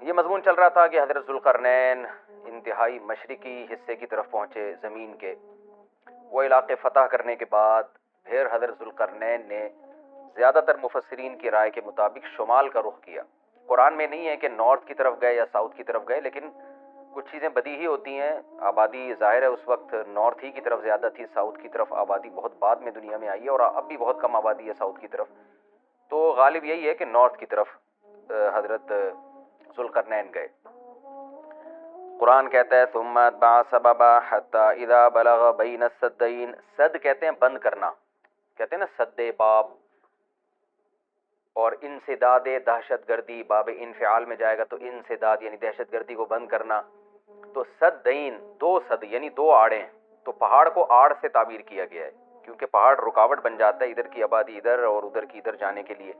یہ مضمون چل رہا تھا کہ حضرت ذوالقرنین انتہائی مشرقی حصے کی طرف پہنچے زمین کے، وہ علاقے فتح کرنے کے بعد پھر حضرت ذوالقرنین نے زیادہ تر مفسرین کی رائے کے مطابق شمال کا رخ کیا۔ قرآن میں نہیں ہے کہ نارتھ کی طرف گئے یا ساؤتھ کی طرف گئے، لیکن کچھ چیزیں بدیہی ہوتی ہیں۔ آبادی ظاہر ہے اس وقت نارتھ ہی کی طرف زیادہ تھی، ساؤتھ کی طرف آبادی بہت بعد میں دنیا میں آئی ہے، اور اب بھی بہت کم آبادی ہے ساؤتھ کی طرف، تو غالب یہی ہے کہ نارتھ کی طرف حضرت ذوالقرنین گئے۔ قرآن کہتا ہے ثم اتبع سببا حتی اذا بلغ بین السدین، سد کہتے ہیں بند کرنا، کہتے ہیں نا سد باب، اور انسداد دہشت گردی، باب انفعال میں جائے گا تو انسداد یعنی دہشت گردی کو بند کرنا، تو سدین دو سد یعنی دو آڑیں، تو پہاڑ کو آڑ سے تعبیر کیا گیا ہے کیونکہ پہاڑ رکاوٹ بن جاتا ہے ادھر کی آبادی ادھر اور ادھر کی ادھر جانے کے لیے،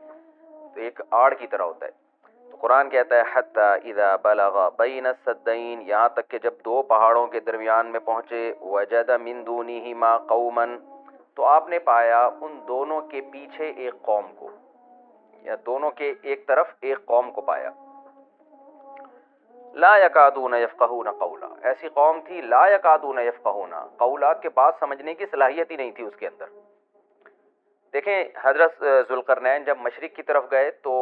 تو ایک آڑ کی طرح ہوتا ہے۔ تو قرآن کہتا ہے حتی اذا بلغ بین السدین، یہاں تک کہ جب دو پہاڑوں کے درمیان میں پہنچے، وجد من دونہما قوما، تو آپ نے پایا ان دونوں کے پیچھے ایک قوم کو، یا دونوں کے ایک طرف ایک قوم کو پایا۔ لا یکادون یفقہون قولا، ایسی قوم تھی لا یکادون یفقہون قولا، کے بعد سمجھنے کی صلاحیت ہی نہیں تھی اس کے اندر۔ دیکھیں حضرت ذوالقرنین جب مشرق کی طرف گئے تو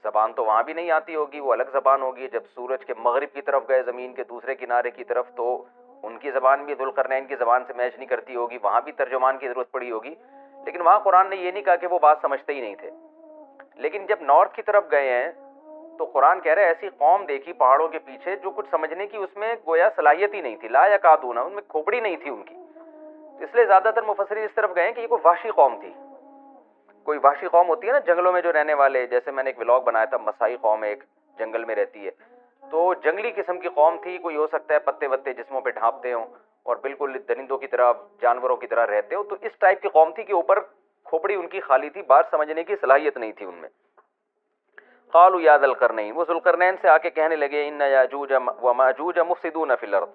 زبان تو وہاں بھی نہیں آتی ہوگی، وہ الگ زبان ہوگی۔ جب سورج کے مغرب کی طرف گئے زمین کے دوسرے کنارے کی طرف، تو ان کی زبان بھی ذوالقرنین کی زبان سے میچ نہیں کرتی ہوگی، وہاں بھی ترجمان کی ضرورت پڑی ہوگی، لیکن وہاں قرآن نے یہ نہیں کہا کہ وہ بات سمجھتے ہی نہیں تھے۔ لیکن جب نارتھ کی طرف گئے ہیں تو قرآن کہہ رہے ایسی قوم دیکھی پہاڑوں کے پیچھے جو کچھ سمجھنے کی اس میں گویا صلاحیت ہی نہیں تھی، لا یکادون، ان میں کھوپڑی نہیں تھی ان کی۔ اس لیے زیادہ تر مفسرین اس طرف گئے ہیں کہ یہ کوئی وحشی قوم تھی، کوئی وحشی قوم ہوتی ہے نا جنگلوں میں جو رہنے والے، جیسے میں نے ایک ولاگ بنایا تھا مسائی قوم ایک جنگل میں رہتی ہے، تو جنگلی قسم کی قوم تھی، کوئی ہو سکتا ہے پتے وتے جسموں پہ ڈھانپتے ہوں اور بالکل درندوں کی طرح جانوروں کی طرح رہتے ہو، تو اس ٹائپ کی قوم تھی کہ اوپر کھوپڑی ان کی خالی تھی، بات سمجھنے کی صلاحیت نہیں تھی ان میں۔ قالوا یا ذا القرنین، وہ ذوالقرنین سے آ کے کہنے لگے ان یاجوج و ماجوج مفسدون فی الارض،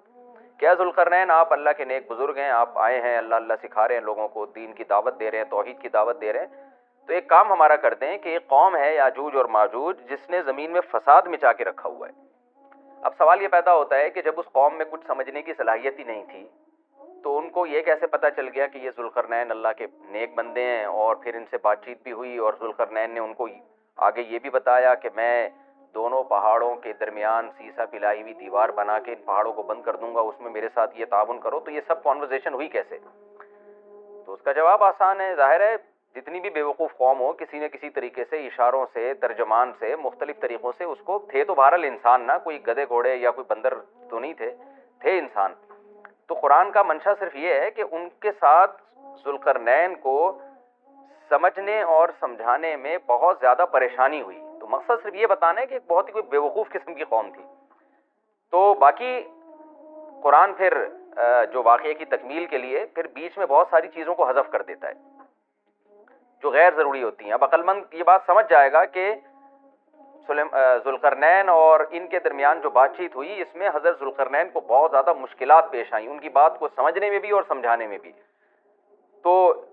کیا ذوالقرنین آپ اللہ کے نیک بزرگ ہیں، آپ آئے ہیں اللہ اللہ سکھا رہے ہیں لوگوں کو، دین کی دعوت دے رہے ہیں، توحید کی دعوت دے رہے ہیں، تو ایک کام ہمارا کر دیں کہ ایک قوم ہے یاجوج اور ماجوج جس نے زمین میں فساد مچا کے رکھا ہوا ہے۔ اب سوال یہ پیدا ہوتا ہے کہ جب اس قوم میں کچھ سمجھنے کی صلاحیت ہی نہیں تھی تو ان کو یہ کیسے پتہ چل گیا کہ یہ ذوالقرنین اللہ کے نیک بندے ہیں، اور پھر ان سے بات چیت بھی ہوئی اور ذوالقرنین نے ان کو آگے یہ بھی بتایا کہ میں دونوں پہاڑوں کے درمیان سیسا پلائی ہوئی دیوار بنا کے ان پہاڑوں کو بند کر دوں گا، اس میں میرے ساتھ یہ تعاون کرو، تو یہ سب کانورزیشن ہوئی کیسے؟ تو اس کا جواب آسان ہے، ظاہر ہے جتنی بھی بیوقوف قوم ہو کسی نہ کسی طریقے سے اشاروں سے ترجمان سے مختلف طریقوں سے اس کو، تھے تو بہرحال انسان نا، کوئی گدھے گھوڑے یا کوئی بندر تو نہیں تھے انسان۔ تو قرآن کا منشا صرف یہ ہے کہ ان کے ساتھ ذوالقرنین کو سمجھنے اور سمجھانے میں بہت زیادہ پریشانی ہوئی، تو مقصد صرف یہ بتانا ہے کہ ایک بہت ہی کوئی بیوقوف قسم کی قوم تھی۔ تو باقی قرآن پھر جو واقعے کی تکمیل کے لیے پھر بیچ میں بہت ساری چیزوں کو حذف کر دیتا ہے جو غیر ضروری ہوتی ہیں۔ اب عقل مند یہ بات سمجھ جائے گا کہ ذوالقرنین اور ان کے درمیان جو بات چیت ہوئی اس میں حضرت ذوالقرنین کو بہت زیادہ مشکلات پیش آئیں، ان کی بات کو سمجھنے میں بھی اور سمجھانے میں بھی۔ تو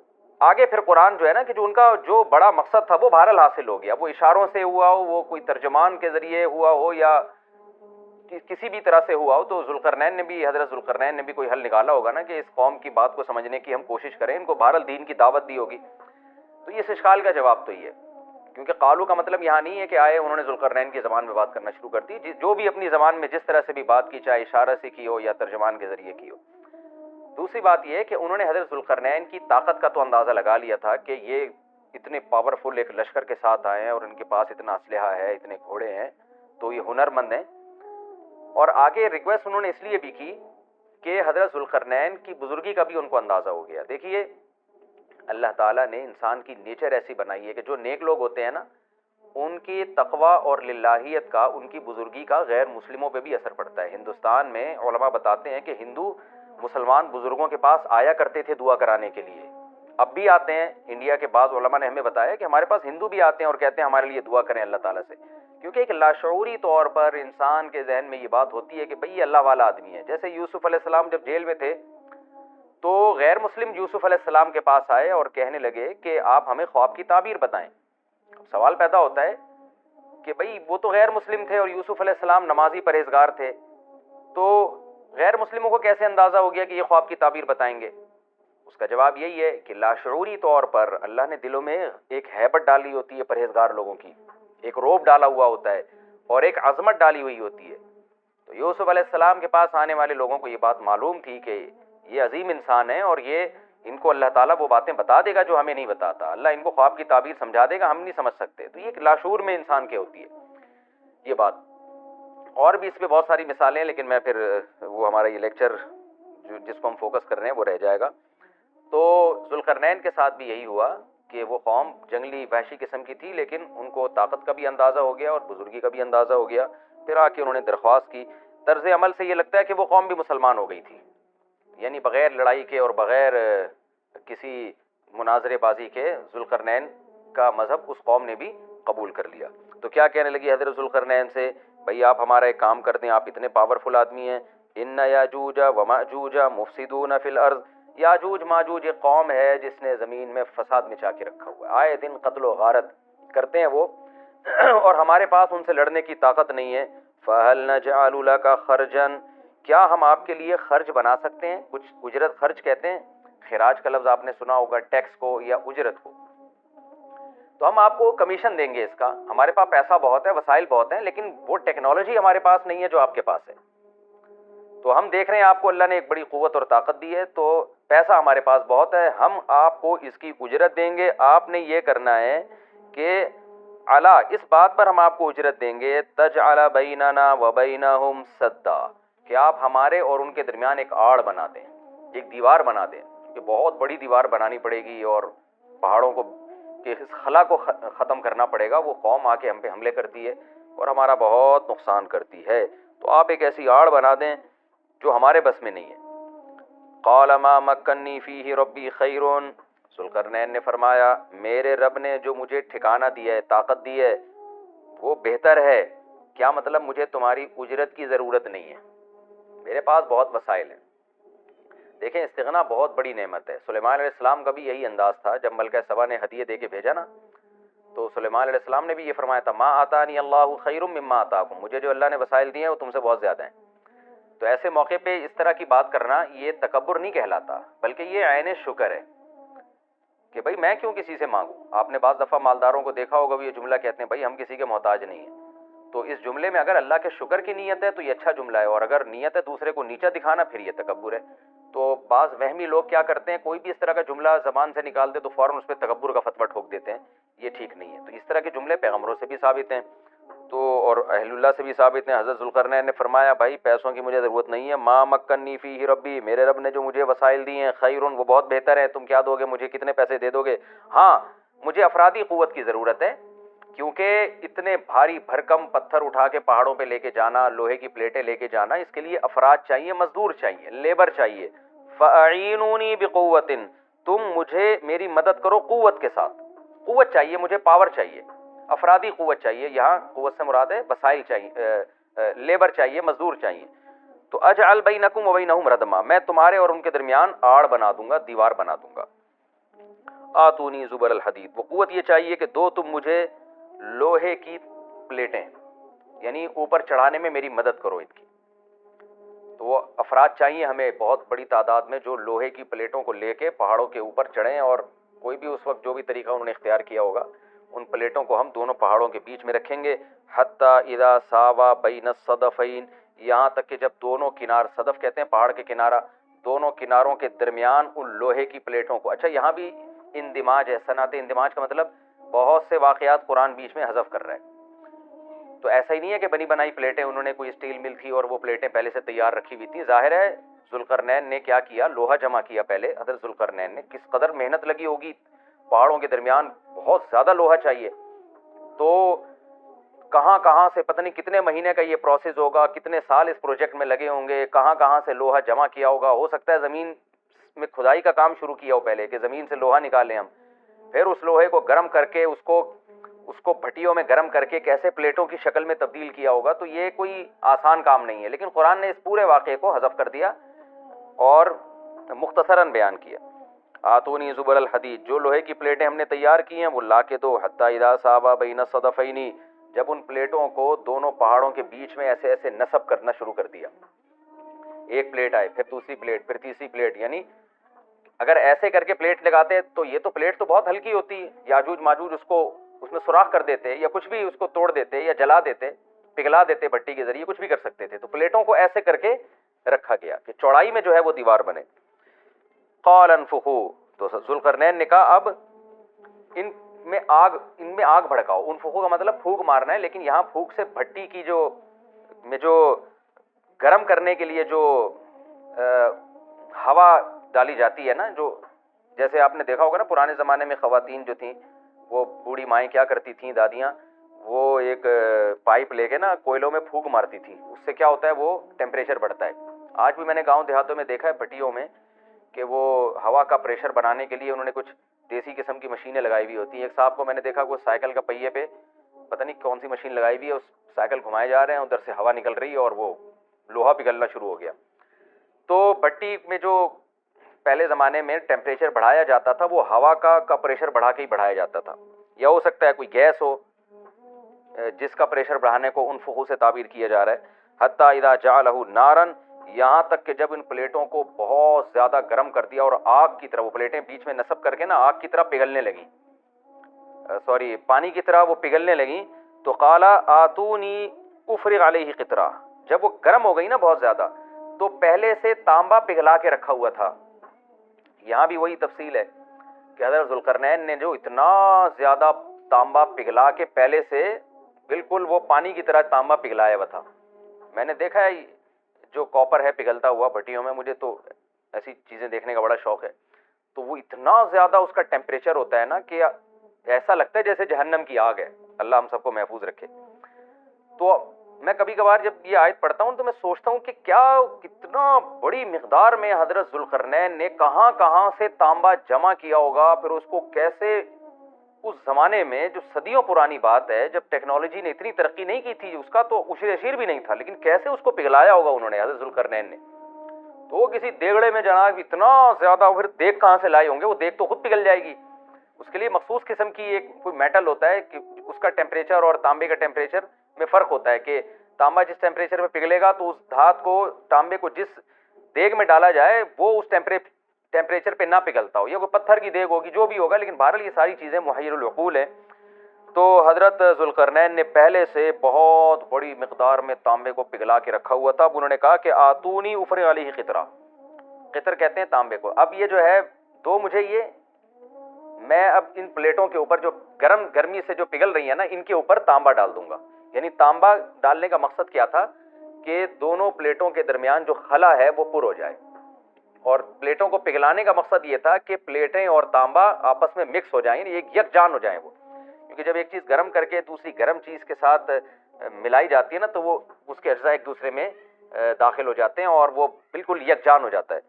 آگے پھر قرآن جو ہے نا کہ جو ان کا جو بڑا مقصد تھا وہ بہرحال حاصل ہو گیا، وہ اشاروں سے ہوا ہو، وہ کوئی ترجمان کے ذریعے ہوا ہو یا کسی بھی طرح سے ہوا ہو، تو حضرت ذوالقرنین نے بھی کوئی حل نکالا ہوگا نا کہ اس قوم کی بات کو سمجھنے کی ہم کوشش کریں، ان کو بہرحال دین کی دعوت دی ہوگی۔ تو یہ اس اشکال کا جواب تو یہ ہے، کیونکہ قالو کا مطلب یہاں نہیں ہے کہ آئے انہوں نے ذوالقرنین کی زبان میں بات کرنا شروع کر دی، جو بھی اپنی زبان میں جس طرح سے بھی بات کی، چاہے اشارہ سے کی ہو یا ترجمان کے ذریعے کی ہو۔ دوسری بات یہ ہے کہ انہوں نے حضرت ذوالقرنین کی طاقت کا تو اندازہ لگا لیا تھا کہ یہ اتنے پاورفل ایک لشکر کے ساتھ آئے ہیں اور ان کے پاس اتنا اسلحہ ہے، اتنے گھوڑے ہیں، تو یہ ہنر مند ہیں۔ اور آگے ریکویسٹ انہوں نے اس لیے بھی کی کہ حضرت ذوالقرنین کی بزرگی کا بھی ان کو اندازہ ہو گیا۔ دیکھیے اللہ تعالیٰ نے انسان کی نیچر ایسی بنائی ہے کہ جو نیک لوگ ہوتے ہیں نا ان کی تقوی اور للہیت کا، ان کی بزرگی کا غیر مسلموں پہ بھی اثر پڑتا ہے۔ ہندوستان میں علماء بتاتے ہیں کہ ہندو مسلمان بزرگوں کے پاس آیا کرتے تھے دعا کرانے کے لیے، اب بھی آتے ہیں۔ انڈیا کے بعض علماء نے ہمیں بتایا کہ ہمارے پاس ہندو بھی آتے ہیں اور کہتے ہیں ہمارے لیے دعا کریں اللہ تعالیٰ سے، کیونکہ ایک لاشعوری طور پر انسان کے ذہن میں یہ بات ہوتی ہے کہ بھئی یہ اللہ والا آدمی ہے۔ جیسے یوسف علیہ السلام جب جیل میں تھے تو غیر مسلم یوسف علیہ السلام کے پاس آئے اور کہنے لگے کہ آپ ہمیں خواب کی تعبیر بتائیں۔ سوال پیدا ہوتا ہے کہ بھئی وہ تو غیر مسلم تھے اور یوسف علیہ السلام نمازی پرہیزگار تھے، تو غیر مسلموں کو کیسے اندازہ ہو گیا کہ یہ خواب کی تعبیر بتائیں گے؟ اس کا جواب یہی ہے کہ لاشعوری طور پر اللہ نے دلوں میں ایک ہیبت ڈالی ہوتی ہے پرہیزگار لوگوں کی، ایک روب ڈالا ہوا ہوتا ہے اور ایک عظمت ڈالی ہوئی ہوتی ہے. تو یوسف علیہ السلام کے پاس آنے والے لوگوں کو یہ بات معلوم تھی کہ یہ عظیم انسان ہے اور یہ ان کو اللہ تعالیٰ وہ باتیں بتا دے گا جو ہمیں نہیں بتاتا، اللہ ان کو خواب کی تعبیر سمجھا دے گا، ہم نہیں سمجھ سکتے. تو یہ ایک لاشعور میں انسان کی ہوتی ہے یہ بات. اور بھی اس پہ بہت ساری مثالیں ہیں، لیکن میں پھر وہ ہمارا یہ لیکچر جس کو ہم فوکس کر رہے ہیں وہ رہ جائے گا. تو ذوالقرنین کے ساتھ بھی یہی ہوا کہ وہ قوم جنگلی وحشی قسم کی تھی، لیکن ان کو طاقت کا بھی اندازہ ہو گیا اور بزرگی کا بھی اندازہ ہو گیا. پھر آ کے انہوں نے درخواست کی. طرز عمل سے یہ لگتا ہے کہ وہ قوم بھی مسلمان ہو گئی تھی، یعنی بغیر لڑائی کے اور بغیر کسی مناظرے بازی کے ذوالقرنین کا مذہب اس قوم نے بھی قبول کر لیا. تو کیا کہنے لگی حضرت ذوالقرنین سے؟ بھئی آپ ہمارا ایک کام کر دیں، آپ اتنے پاورفل آدمی ہیں. ان یاجوج و ماجوج مفسدون فی الارض. یاجوج ماجوج ایک قوم ہے جس نے زمین میں فساد مچا کے رکھا ہوا ہے، آئے دن قتل و غارت کرتے ہیں وہ اور ہمارے پاس ان سے لڑنے کی طاقت نہیں ہے. فہل نجعل لک خرجا. کیا ہم آپ کے لیے خرچ بنا سکتے ہیں؟ کچھ اجرت، خرچ کہتے ہیں خراج کا لفظ آپ نے سنا ہوگا، ٹیکس کو یا اجرت کو. تو ہم آپ کو کمیشن دیں گے اس کا، ہمارے پاس پیسہ بہت ہے، وسائل بہت ہیں، لیکن وہ ٹیکنالوجی ہمارے پاس نہیں ہے جو آپ کے پاس ہے. تو ہم دیکھ رہے ہیں آپ کو اللہ نے ایک بڑی قوت اور طاقت دی ہے، تو پیسہ ہمارے پاس بہت ہے، ہم آپ کو اس کی اجرت دیں گے. آپ نے یہ کرنا ہے کہ علا، اس بات پر ہم آپ کو اجرت دیں گے، تجعل بیننا و بینہم سدا، کہ آپ ہمارے اور ان کے درمیان ایک آڑ بنا دیں، ایک دیوار بنا دیں. کہ بہت بڑی دیوار بنانی پڑے گی اور پہاڑوں کو کہ اس خلا کو ختم کرنا پڑے گا. وہ قوم آ کے ہم پہ حملے کرتی ہے اور ہمارا بہت نقصان کرتی ہے، تو آپ ایک ایسی آڑ بنا دیں جو ہمارے بس میں نہیں ہے. قال ما مکنی فیہ ربی خیر. ذوالقرنین نے فرمایا میرے رب نے جو مجھے ٹھکانہ دیا ہے، طاقت دی ہے، وہ بہتر ہے. کیا مطلب؟ مجھے تمہاری اجرت کی ضرورت نہیں ہے، میرے پاس بہت وسائل ہیں. دیکھیں استغنا بہت بڑی نعمت ہے. سلیمان علیہ السلام کا بھی یہی انداز تھا جب ملکہ سبا نے ہدیے دے کے بھیجا نا، تو سلیمان علیہ السلام نے بھی یہ فرمایا تھا ما آتانی اللہ خیر مما آتاکم، مجھے جو اللہ نے وسائل دیے ہیں وہ تم سے بہت زیادہ ہیں. تو ایسے موقع پہ اس طرح کی بات کرنا یہ تکبر نہیں کہلاتا، بلکہ یہ عین شکر ہے کہ بھائی میں کیوں کسی سے مانگوں. آپ نے بعض دفعہ مالداروں کو دیکھا ہوگا بھی یہ جملہ کہتے ہیں بھائی ہم کسی کے محتاج نہیں ہیں. تو اس جملے میں اگر اللہ کے شکر کی نیت ہے تو یہ اچھا جملہ ہے، اور اگر نیت ہے دوسرے کو نیچا دکھانا پھر یہ تکبر ہے. تو بعض وہمی لوگ کیا کرتے ہیں، کوئی بھی اس طرح کا جملہ زبان سے نکال دے تو فوراً اس پہ تکبر کا فتویٰ ٹھوک دیتے ہیں. یہ ٹھیک نہیں ہے. تو اس طرح کے جملے پیغمبروں سے بھی ثابت ہیں تو اور اہل اللہ سے بھی ثابت ہیں. حضرت ذوالقرنین نے فرمایا بھائی پیسوں کی مجھے ضرورت نہیں ہے. ما مکنی فیہ ربی، میرے رب نے جو مجھے وسائل دیے ہیں، خیرون، وہ بہت بہتر ہے. تم کیا دو گے مجھے؟ کتنے پیسے دے دو گے؟ ہاں مجھے افرادی قوت کی ضرورت ہے، کیونکہ اتنے بھاری بھرکم پتھر اٹھا کے پہاڑوں پہ لے کے جانا، لوہے کی پلیٹیں لے کے جانا، اس کے لیے افراد چاہیے، مزدور چاہیے، لیبر چاہیے. فَأَعِینُونِی بِقُوَّةٍ، تم مجھے میری مدد کرو قوت کے ساتھ. قوت چاہیے مجھے، پاور چاہیے، افرادی قوت چاہیے. یہاں قوت سے مراد ہے وسائل چاہیے، لیبر چاہیے، مزدور چاہیے. تو اجعل بینکم و بینہم ردما، میں تمہارے اور ان کے درمیان آڑ بنا دوں گا، دیوار بنا دوں گا. آتونی زبر الحدید، وہ قوت یہ چاہیے کہ دو تم مجھے لوہے کی پلیٹیں، یعنی اوپر چڑھانے میں میری مدد کرو ان کی. تو وہ افراد چاہیے ہمیں بہت بڑی تعداد میں جو لوہے کی پلیٹوں کو لے کے پہاڑوں کے اوپر چڑھیں، اور کوئی بھی اس وقت جو بھی طریقہ انہوں نے اختیار کیا ہوگا ان پلیٹوں کو ہم دونوں پہاڑوں کے بیچ میں رکھیں گے. حتی اذا ساوا بین الصدفین، یہاں تک کہ جب دونوں کنار، صدف کہتے ہیں پہاڑ کے کنارہ، دونوں کناروں کے درمیان ان لوہے کی پلیٹوں کو. اچھا یہاں بھی اندماج ہے، صنعت اندماج کا مطلب بہت سے واقعات قرآن بیچ میں حذف کر رہا ہے. تو ایسا ہی نہیں ہے کہ بنی بنائی پلیٹیں، انہوں نے کوئی اسٹیل مل تھی اور وہ پلیٹیں پہلے سے تیار رکھی ہوئی تھیں. ظاہر ہے ذوالقرنین نے کیا کیا، لوہا جمع کیا پہلے. حضرت ذوالقرنین نے کس قدر محنت لگی ہوگی، پہاڑوں کے درمیان بہت زیادہ لوہا چاہیے. تو کہاں کہاں سے پتہ نہیں کتنے مہینے کا یہ پروسیس ہوگا، کتنے سال اس پروجیکٹ میں لگے ہوں گے، کہاں کہاں سے لوہا جمع کیا ہوگا. ہو سکتا ہے زمین میں کھدائی کا کام شروع کیا ہو پہلے کہ زمین سے لوہا نکالیں ہم، پھر اس لوہے کو گرم کر کے اس کو بھٹیوں میں گرم کر کے کیسے پلیٹوں کی شکل میں تبدیل کیا ہوگا. تو یہ کوئی آسان کام نہیں ہے، لیکن قرآن نے اس پورے واقعے کو حذف کر دیا اور مختصراً بیان کیا. آتونی زبر الحدید، جو لوہے کی پلیٹیں ہم نے تیار کی ہیں وہ لا کے دو. حتی اذا ساوا بین الصدفین، جب ان پلیٹوں کو دونوں پہاڑوں کے بیچ میں ایسے ایسے نصب کرنا شروع کر دیا، ایک پلیٹ آئے، پھر دوسری پلیٹ، پھر تیسری پلیٹ، یعنی اگر ایسے کر کے پلیٹ لگاتے تو یہ تو پلیٹ تو بہت ہلکی ہوتی، یاجوج ماجوج اس میں سوراخ کر دیتے یا کچھ بھی اس کو توڑ دیتے یا جلا دیتے، پگھلا دیتے بھٹی کے ذریعے، کچھ بھی کر سکتے تھے. تو پلیٹوں کو ایسے کر کے رکھا گیا کہ چوڑائی میں جو ہے وہ دیوار بنے. قال انفخوا، تو ذوالقرنین نے کہا اب ان میں آگ بھڑکاؤ. انفخوا کا مطلب پھونک مارنا ہے، لیکن یہاں پھونک سے بھٹی کی جو گرم کرنے کے لیے جو ہوا ڈالی جاتی ہے نا، جو جیسے آپ نے دیکھا ہوگا نا پرانے زمانے میں خواتین جو تھیں، وہ بوڑھی مائیں کیا کرتی تھیں، دادیاں، وہ ایک پائپ لے کے نا کوئلوں میں پھونک مارتی تھیں. اس سے کیا ہوتا ہے، وہ ٹیمپریچر بڑھتا ہے. آج بھی میں نے گاؤں دیہاتوں میں دیکھا ہے بھٹیوں میں کہ وہ ہوا کا پریشر بنانے کے لیے انہوں نے کچھ دیسی قسم کی مشینیں لگائی ہوئی ہوتی ہیں. ایک صاحب کو میں نے دیکھا وہ سائیکل کا پہیے پہ پتہ نہیں کون سی مشین لگائی ہوئی ہے، اس سائیکل گھمائے جا رہے ہیں، ادھر سے ہوا نکل رہی ہے اور وہ لوہا پگھلنا شروع ہو گیا. تو بھٹی میں جو پہلے زمانے میں ٹیمپریچر بڑھایا جاتا تھا وہ ہوا کا پریشر بڑھا کے ہی بڑھایا جاتا تھا، یا ہو سکتا ہے کوئی گیس ہو جس کا پریشر بڑھانے کو انفخو سے تعبیر کیا جا رہا ہے. حتیٰ اذا جعلہ نارن، یہاں تک کہ جب ان پلیٹوں کو بہت زیادہ گرم کر دیا اور آگ کی طرح وہ پلیٹیں بیچ میں نصب کر کے نا آگ کی طرح پگھلنے لگیں، پانی کی طرح وہ پگھلنے لگیں. تو قال آتونی افرغ علیہ قطرہ، جب وہ گرم ہو گئی نا بہت زیادہ تو پہلے سے تانبا پگھلا کے رکھا ہوا تھا. یہاں بھی وہی تفصیل ہے کہ حضرت ذوالقرنین نے جو اتنا زیادہ تانبا پگھلا کے پہلے سے بالکل وہ پانی کی طرح تانبا پگھلایا ہوا تھا. میں نے دیکھا ہے جو کاپر ہے پگھلتا ہوا بھٹیوں میں، مجھے تو ایسی چیزیں دیکھنے کا بڑا شوق ہے. تو وہ اتنا زیادہ اس کا ٹیمپریچر ہوتا ہے نا کہ ایسا لگتا ہے جیسے جہنم کی آگ ہے. اللہ ہم سب کو محفوظ رکھے. تو میں کبھی کبھار جب یہ آیت پڑھتا ہوں تو میں سوچتا ہوں کہ کتنا بڑی مقدار میں حضرت ذوالقرنین نے کہاں کہاں سے تانبا جمع کیا ہوگا، پھر اس کو کیسے اس زمانے میں جو صدیوں پرانی بات ہے جب ٹیکنالوجی نے اتنی ترقی نہیں کی تھی، اس کا تو اشیر اشیر بھی نہیں تھا، لیکن کیسے اس کو پگھلایا ہوگا انہوں نے حضرت ذوالقرنین نے. تو وہ کسی دیگڑے میں جناب اتنا زیادہ، پھر دیگ کہاں سے لائے ہوں گے، وہ دیگ تو خود پگھل جائے گی. اس کے لیے مخصوص قسم کی ایک کوئی میٹل ہوتا ہے کہ اس کا ٹیمپریچر اور تانبے کا ٹیمپریچر میں فرق ہوتا ہے کہ تانبا جس ٹیمپریچر پہ پگھلے گا تو اس دھات کو، تانبے کو جس دیگ میں ڈالا جائے وہ اس ٹیمپریچر پہ نہ پگھلتا ہو، یا کوئی پتھر کی دیگ ہوگی جو بھی ہوگا، لیکن بہرحال یہ ساری چیزیں محیر العقول ہیں. تو حضرت ذوالقرنین نے پہلے سے بہت بڑی مقدار میں تانبے کو پگھلا کے رکھا ہوا تھا. اب انہوں نے کہا کہ آتونی افرغ علیہ قطرہ، قطر کہتے ہیں تانبے کو. اب یہ جو ہے تو مجھے میں اب ان پلیٹوں کے اوپر جو گرمی سے جو پگھل رہی ہیں نا، ان کے اوپر تانبا ڈال دوں گا. یعنی تانبا ڈالنے کا مقصد کیا تھا کہ دونوں پلیٹوں کے درمیان جو خلا ہے وہ پر ہو جائے، اور پلیٹوں کو پگھلانے کا مقصد یہ تھا کہ پلیٹیں اور تانبا آپس میں مکس ہو جائیں، ایک یکجان ہو جائیں وہ. کیونکہ جب ایک چیز گرم کر کے دوسری گرم چیز کے ساتھ ملائی جاتی ہے نا تو وہ اس کے اجزاء ایک دوسرے میں داخل ہو جاتے ہیں اور وہ بالکل یکجان ہو جاتا ہے.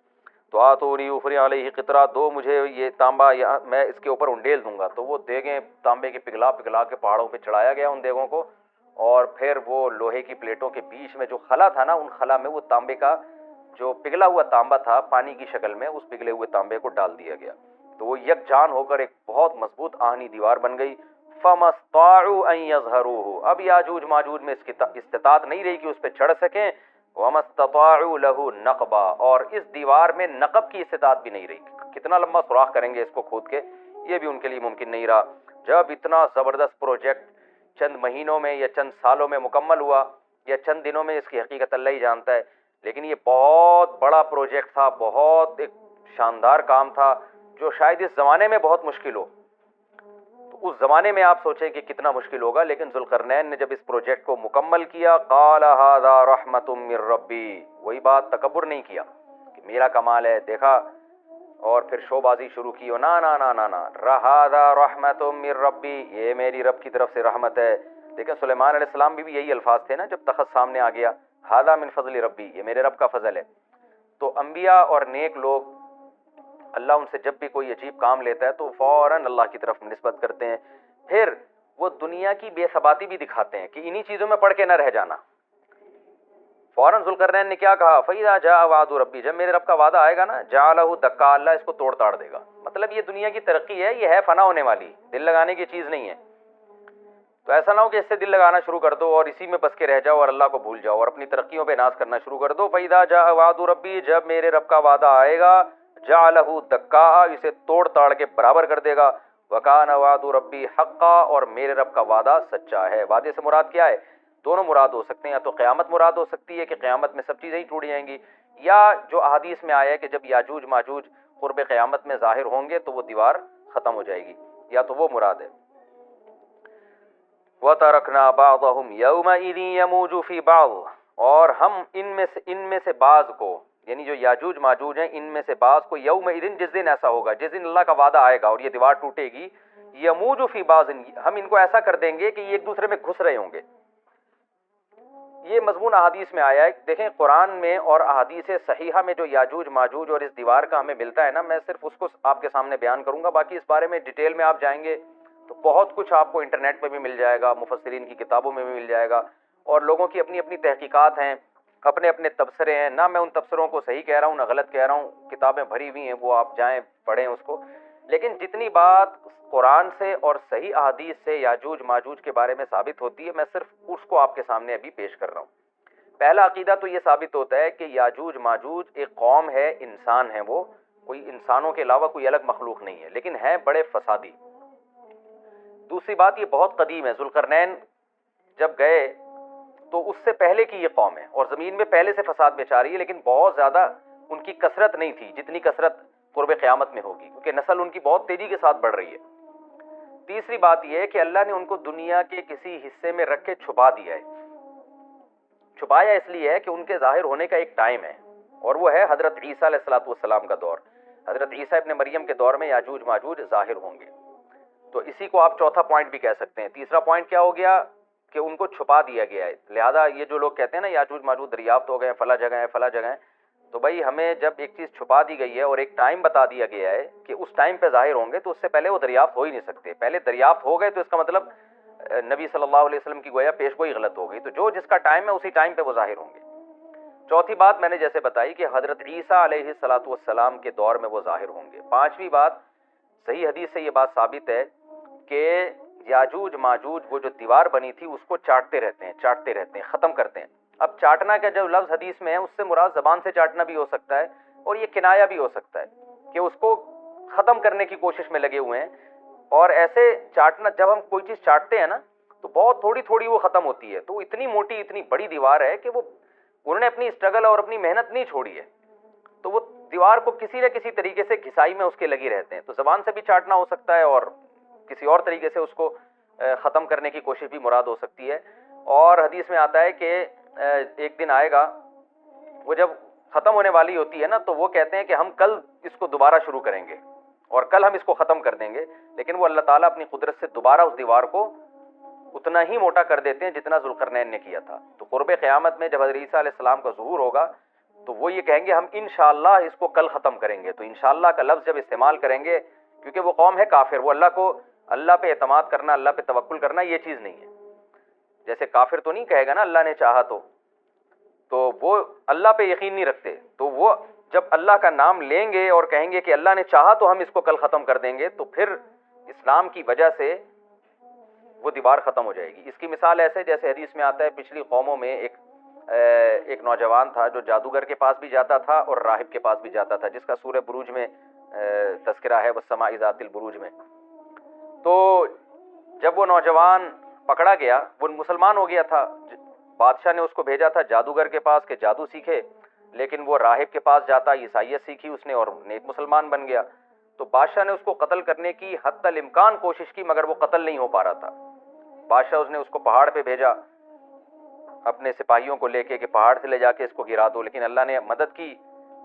تو آتونی افرغ علیہ قطرہ، دو مجھے یہ تانبا، میں اس کے اوپر انڈیل دوں گا. تو وہ دیگیں تانبے کی پگھلا کے پہاڑوں پہ چڑھایا گیا ان دیگوں کو، اور پھر وہ لوہے کی پلیٹوں کے بیچ میں جو خلا تھا نا، ان خلا میں وہ تانبے کا جو پگھلا ہوا تانبا تھا پانی کی شکل میں، اس پگھلے ہوئے تانبے کو ڈال دیا گیا. تو وہ یکجان ہو کر ایک بہت مضبوط آہنی دیوار بن گئی. فَمَا اسْطَاعُوا أَن يَظْهَرُوهُ، اب یاجوج ماجوج میں اس کی استطاعت نہیں رہی کہ اس پہ چڑھ سکیں. وَمَا اسْتَطَاعُوا لَهُ نَقْبًا، اور اس دیوار میں نقب کی استطاعت بھی نہیں رہی. کتنا لمبا سوراخ کریں گے اس کو کھود کے، یہ بھی ان کے لیے ممکن نہیں رہا. جب اتنا زبردست پروجیکٹ چند مہینوں میں یا چند سالوں میں مکمل ہوا یا چند دنوں میں، اس کی حقیقت اللہ ہی جانتا ہے، لیکن یہ بہت بڑا پروجیکٹ تھا، بہت ایک شاندار کام تھا جو شاید اس زمانے میں بہت مشکل ہو. تو اس زمانے میں آپ سوچیں کہ کتنا مشکل ہوگا، لیکن ذوالقرنین نے جب اس پروجیکٹ کو مکمل کیا، قال ھذا رحمۃ من ربی، وہی بات، تکبر نہیں کیا کہ میرا کمال ہے، دیکھا اور پھر شو بازی شروع کی ہو، نا نا نا نا نا، ھذا رحمۃ من ربی، یہ میری رب کی طرف سے رحمت ہے. دیکھیں سلیمان علیہ السلام بھی یہی الفاظ تھے نا جب تخت سامنے آ گیا، ھذا من فضل ربی، یہ میرے رب کا فضل ہے. تو انبیاء اور نیک لوگ اللہ ان سے جب بھی کوئی عجیب کام لیتا ہے تو فوراً اللہ کی طرف نسبت کرتے ہیں. پھر وہ دنیا کی بے ثباتی بھی دکھاتے ہیں کہ انہی چیزوں میں پڑھ کے نہ رہ جانا. فوراً ذوالقرنین نے کیا کہا، فَإِذَا جَاءَ وَعْدُ رَبِّي، جب میرے رب کا وعدہ آئے گا نا، جَعَلَهُ دَكَّا، اللہ اس کو توڑ تاڑ دے گا. مطلب یہ دنیا کی ترقی ہے، یہ ہے فنا ہونے والی، دل لگانے کی چیز نہیں ہے. تو ایسا نہ ہو کہ اس سے دل لگانا شروع کر دو اور اسی میں بس کے رہ جاؤ اور اللہ کو بھول جاؤ اور اپنی ترقیوں پہ ناز کرنا شروع کر دو. فَإِذَا جَاءَ وَعْدُ رَبِّي، جب میرے رب کا وعدہ آئے گا، جَعَلَهُ دَكَّاءَ، اسے توڑ تاڑ کے برابر کر دے گا. وَكَانَ وَعْدُ رَبِّي حَقًّا، اور میرے رب کا وعدہ سچا ہے. وعدے سے مراد کیا ہے؟ دونوں مراد ہو سکتے ہیں، یا تو قیامت مراد ہو سکتی ہے کہ قیامت میں سب چیزیں ہی ٹوٹ جائیں گی، یا جو احادیث میں آیا ہے کہ جب یاجوج ماجوج قرب قیامت میں ظاہر ہوں گے تو وہ دیوار ختم ہو جائے گی، یا تو وہ مراد ہے. وَتَرَكْنَا بَعْضَهُمْ يَوْمَئِذٍ يَمُوجُ فِي بَعْضٍ، اور ہم ان میں سے بعض کو، یعنی جو یاجوج ماجوج ہیں ان میں سے بعض کو، یومئذ، جس دن ایسا ہوگا، جس دن اللہ کا وعدہ آئے گا اور یہ دیوار ٹوٹے گی، یموج فی بعض، ہم ان کو ایسا کر دیں گے کہ یہ ایک دوسرے میں گھس رہے ہوں گے. یہ مضمون احادیث میں آیا ہے. دیکھیں قرآن میں اور احادیث صحیحہ میں جو یاجوج ماجوج اور اس دیوار کا ہمیں ملتا ہے نا، میں صرف اس کو آپ کے سامنے بیان کروں گا، باقی اس بارے میں ڈیٹیل میں آپ جائیں گے تو بہت کچھ آپ کو انٹرنیٹ پہ بھی مل جائے گا، مفسرین کی کتابوں میں بھی مل جائے گا، اور لوگوں کی اپنی اپنی تحقیقات ہیں، اپنے اپنے تبصرے ہیں. نہ میں ان تبصروں کو صحیح کہہ رہا ہوں نہ غلط کہہ رہا ہوں، کتابیں بھری ہوئی ہیں، وہ آپ جائیں پڑھیں اس کو. لیکن جتنی بات قرآن سے اور صحیح احادیث سے یاجوج ماجوج کے بارے میں ثابت ہوتی ہے، میں صرف اس کو آپ کے سامنے ابھی پیش کر رہا ہوں. پہلا عقیدہ تو یہ ثابت ہوتا ہے کہ یاجوج ماجوج ایک قوم ہے، انسان ہے، وہ کوئی انسانوں کے علاوہ کوئی الگ مخلوق نہیں ہے، لیکن ہیں بڑے فسادی. دوسری بات، یہ بہت قدیم ہے. ذوالقرنین جب گئے تو اس سے پہلے کی یہ قوم ہے اور زمین میں پہلے سے فساد مچا رہی ہے، لیکن بہت زیادہ ان کی کثرت نہیں تھی جتنی کثرت قرب قیامت میں ہوگی، کیونکہ نسل ان کی بہت تیزی کے ساتھ بڑھ رہی ہے. تیسری بات یہ ہے کہ اللہ نے ان کو دنیا کے کسی حصے میں رکھ کے چھپا دیا ہے. چھپایا اس لیے ہے کہ ان کے ظاہر ہونے کا ایک ٹائم ہے، اور وہ ہے حضرت عیسیٰ علیہ الصلوۃ والسلام کا دور. حضرت عیسیٰ ابن مریم کے دور میں یاجوج ماجوج ظاہر ہوں گے. تو اسی کو آپ چوتھا پوائنٹ بھی کہہ سکتے ہیں. تیسرا پوائنٹ کیا ہو گیا کہ ان کو چھپا دیا گیا ہے. لہذا یہ جو لوگ کہتے ہیں نا یاجوج ماجوج دریافت ہو گئے ہیں، فلاں جگہ ہیں فلاں جگہ ہیں، تو بھائی ہمیں جب ایک چیز چھپا دی گئی ہے اور ایک ٹائم بتا دیا گیا ہے کہ اس ٹائم پہ ظاہر ہوں گے، تو اس سے پہلے وہ دریافت ہو ہی نہیں سکتے. پہلے دریافت ہو گئے تو اس کا مطلب نبی صلی اللہ علیہ وسلم کی گویا پیش گوئی غلط ہو گئی. تو جو جس کا ٹائم ہے اسی ٹائم پہ وہ ظاہر ہوں گے. چوتھی بات میں نے جیسے بتائی کہ حضرت عیسیٰ علیہ الصلوۃ والسلام کے دور میں وہ ظاہر ہوں گے. پانچویں بات، صحیح حدیث سے یہ بات ثابت ہے کہ یاجوج ماجوج وہ جو دیوار بنی تھی اس کو چاٹتے رہتے ہیں، ختم کرتے ہیں. اب چاٹنا کا جو لفظ حدیث میں ہے اس سے مراد زبان سے چاٹنا بھی ہو سکتا ہے اور یہ کنایا بھی ہو سکتا ہے کہ اس کو ختم کرنے کی کوشش میں لگے ہوئے ہیں. اور ایسے چاٹنا، جب ہم کوئی چیز چاٹتے ہیں نا تو بہت تھوڑی تھوڑی وہ ختم ہوتی ہے. تو اتنی موٹی اتنی بڑی دیوار ہے کہ وہ انہوں نے اپنی اسٹرگل اور اپنی محنت نہیں چھوڑی ہے، تو وہ دیوار کو کسی نہ کسی طریقے سے گھسائی میں اس کے لگی رہتے ہیں. تو زبان سے بھی چاٹنا ہو سکتا ہے اور کسی اور طریقے سے اس کو ختم کرنے کی کوشش بھی مراد ہو سکتی ہے. اور حدیث میں آتا ہے کہ ایک دن آئے گا، وہ جب ختم ہونے والی ہوتی ہے نا تو وہ کہتے ہیں کہ ہم کل اس کو دوبارہ شروع کریں گے اور کل ہم اس کو ختم کر دیں گے. لیکن وہ اللہ تعالیٰ اپنی قدرت سے دوبارہ اس دیوار کو اتنا ہی موٹا کر دیتے ہیں جتنا ذوالقرنین نے کیا تھا. تو قرب قیامت میں جب حضرت عیسیٰ علیہ السلام کا ظہور ہوگا تو وہ یہ کہیں گے ہم انشاءاللہ اس کو کل ختم کریں گے. تو انشاءاللہ کا لفظ جب استعمال کریں گے، کیونکہ وہ قوم ہے کافر، وہ اللہ پہ اعتماد کرنا، اللہ پہ توکل کرنا یہ چیز نہیں ہے. جیسے کافر تو نہیں کہے گا نا اللہ نے چاہا تو وہ اللہ پہ یقین نہیں رکھتے. تو وہ جب اللہ کا نام لیں گے اور کہیں گے کہ اللہ نے چاہا تو ہم اس کو کل ختم کر دیں گے، تو پھر اسلام کی وجہ سے وہ دیوار ختم ہو جائے گی. اس کی مثال ایسے جیسے حدیث میں آتا ہے پچھلی قوموں میں ایک نوجوان تھا جو جادوگر کے پاس بھی جاتا تھا اور راہب کے پاس بھی جاتا تھا، جس کا سورہ بروج میں تذکرہ ہے، والسماء ذات البروج میں. تو جب وہ نوجوان پکڑا گیا، وہ مسلمان ہو گیا تھا، بادشاہ نے اس کو بھیجا تھا جادوگر کے پاس کہ جادو سیکھے، لیکن وہ راہب کے پاس جاتا، عیسائیت سیکھی اس نے اور نیک مسلمان بن گیا. تو بادشاہ نے اس کو قتل کرنے کی حتی الامکان کوشش کی، مگر وہ قتل نہیں ہو پا رہا تھا. بادشاہ نے اس کو پہاڑ پہ بھیجا اپنے سپاہیوں کو لے کے کہ پہاڑ سے لے جا کے اس کو گرا دو، لیکن اللہ نے مدد کی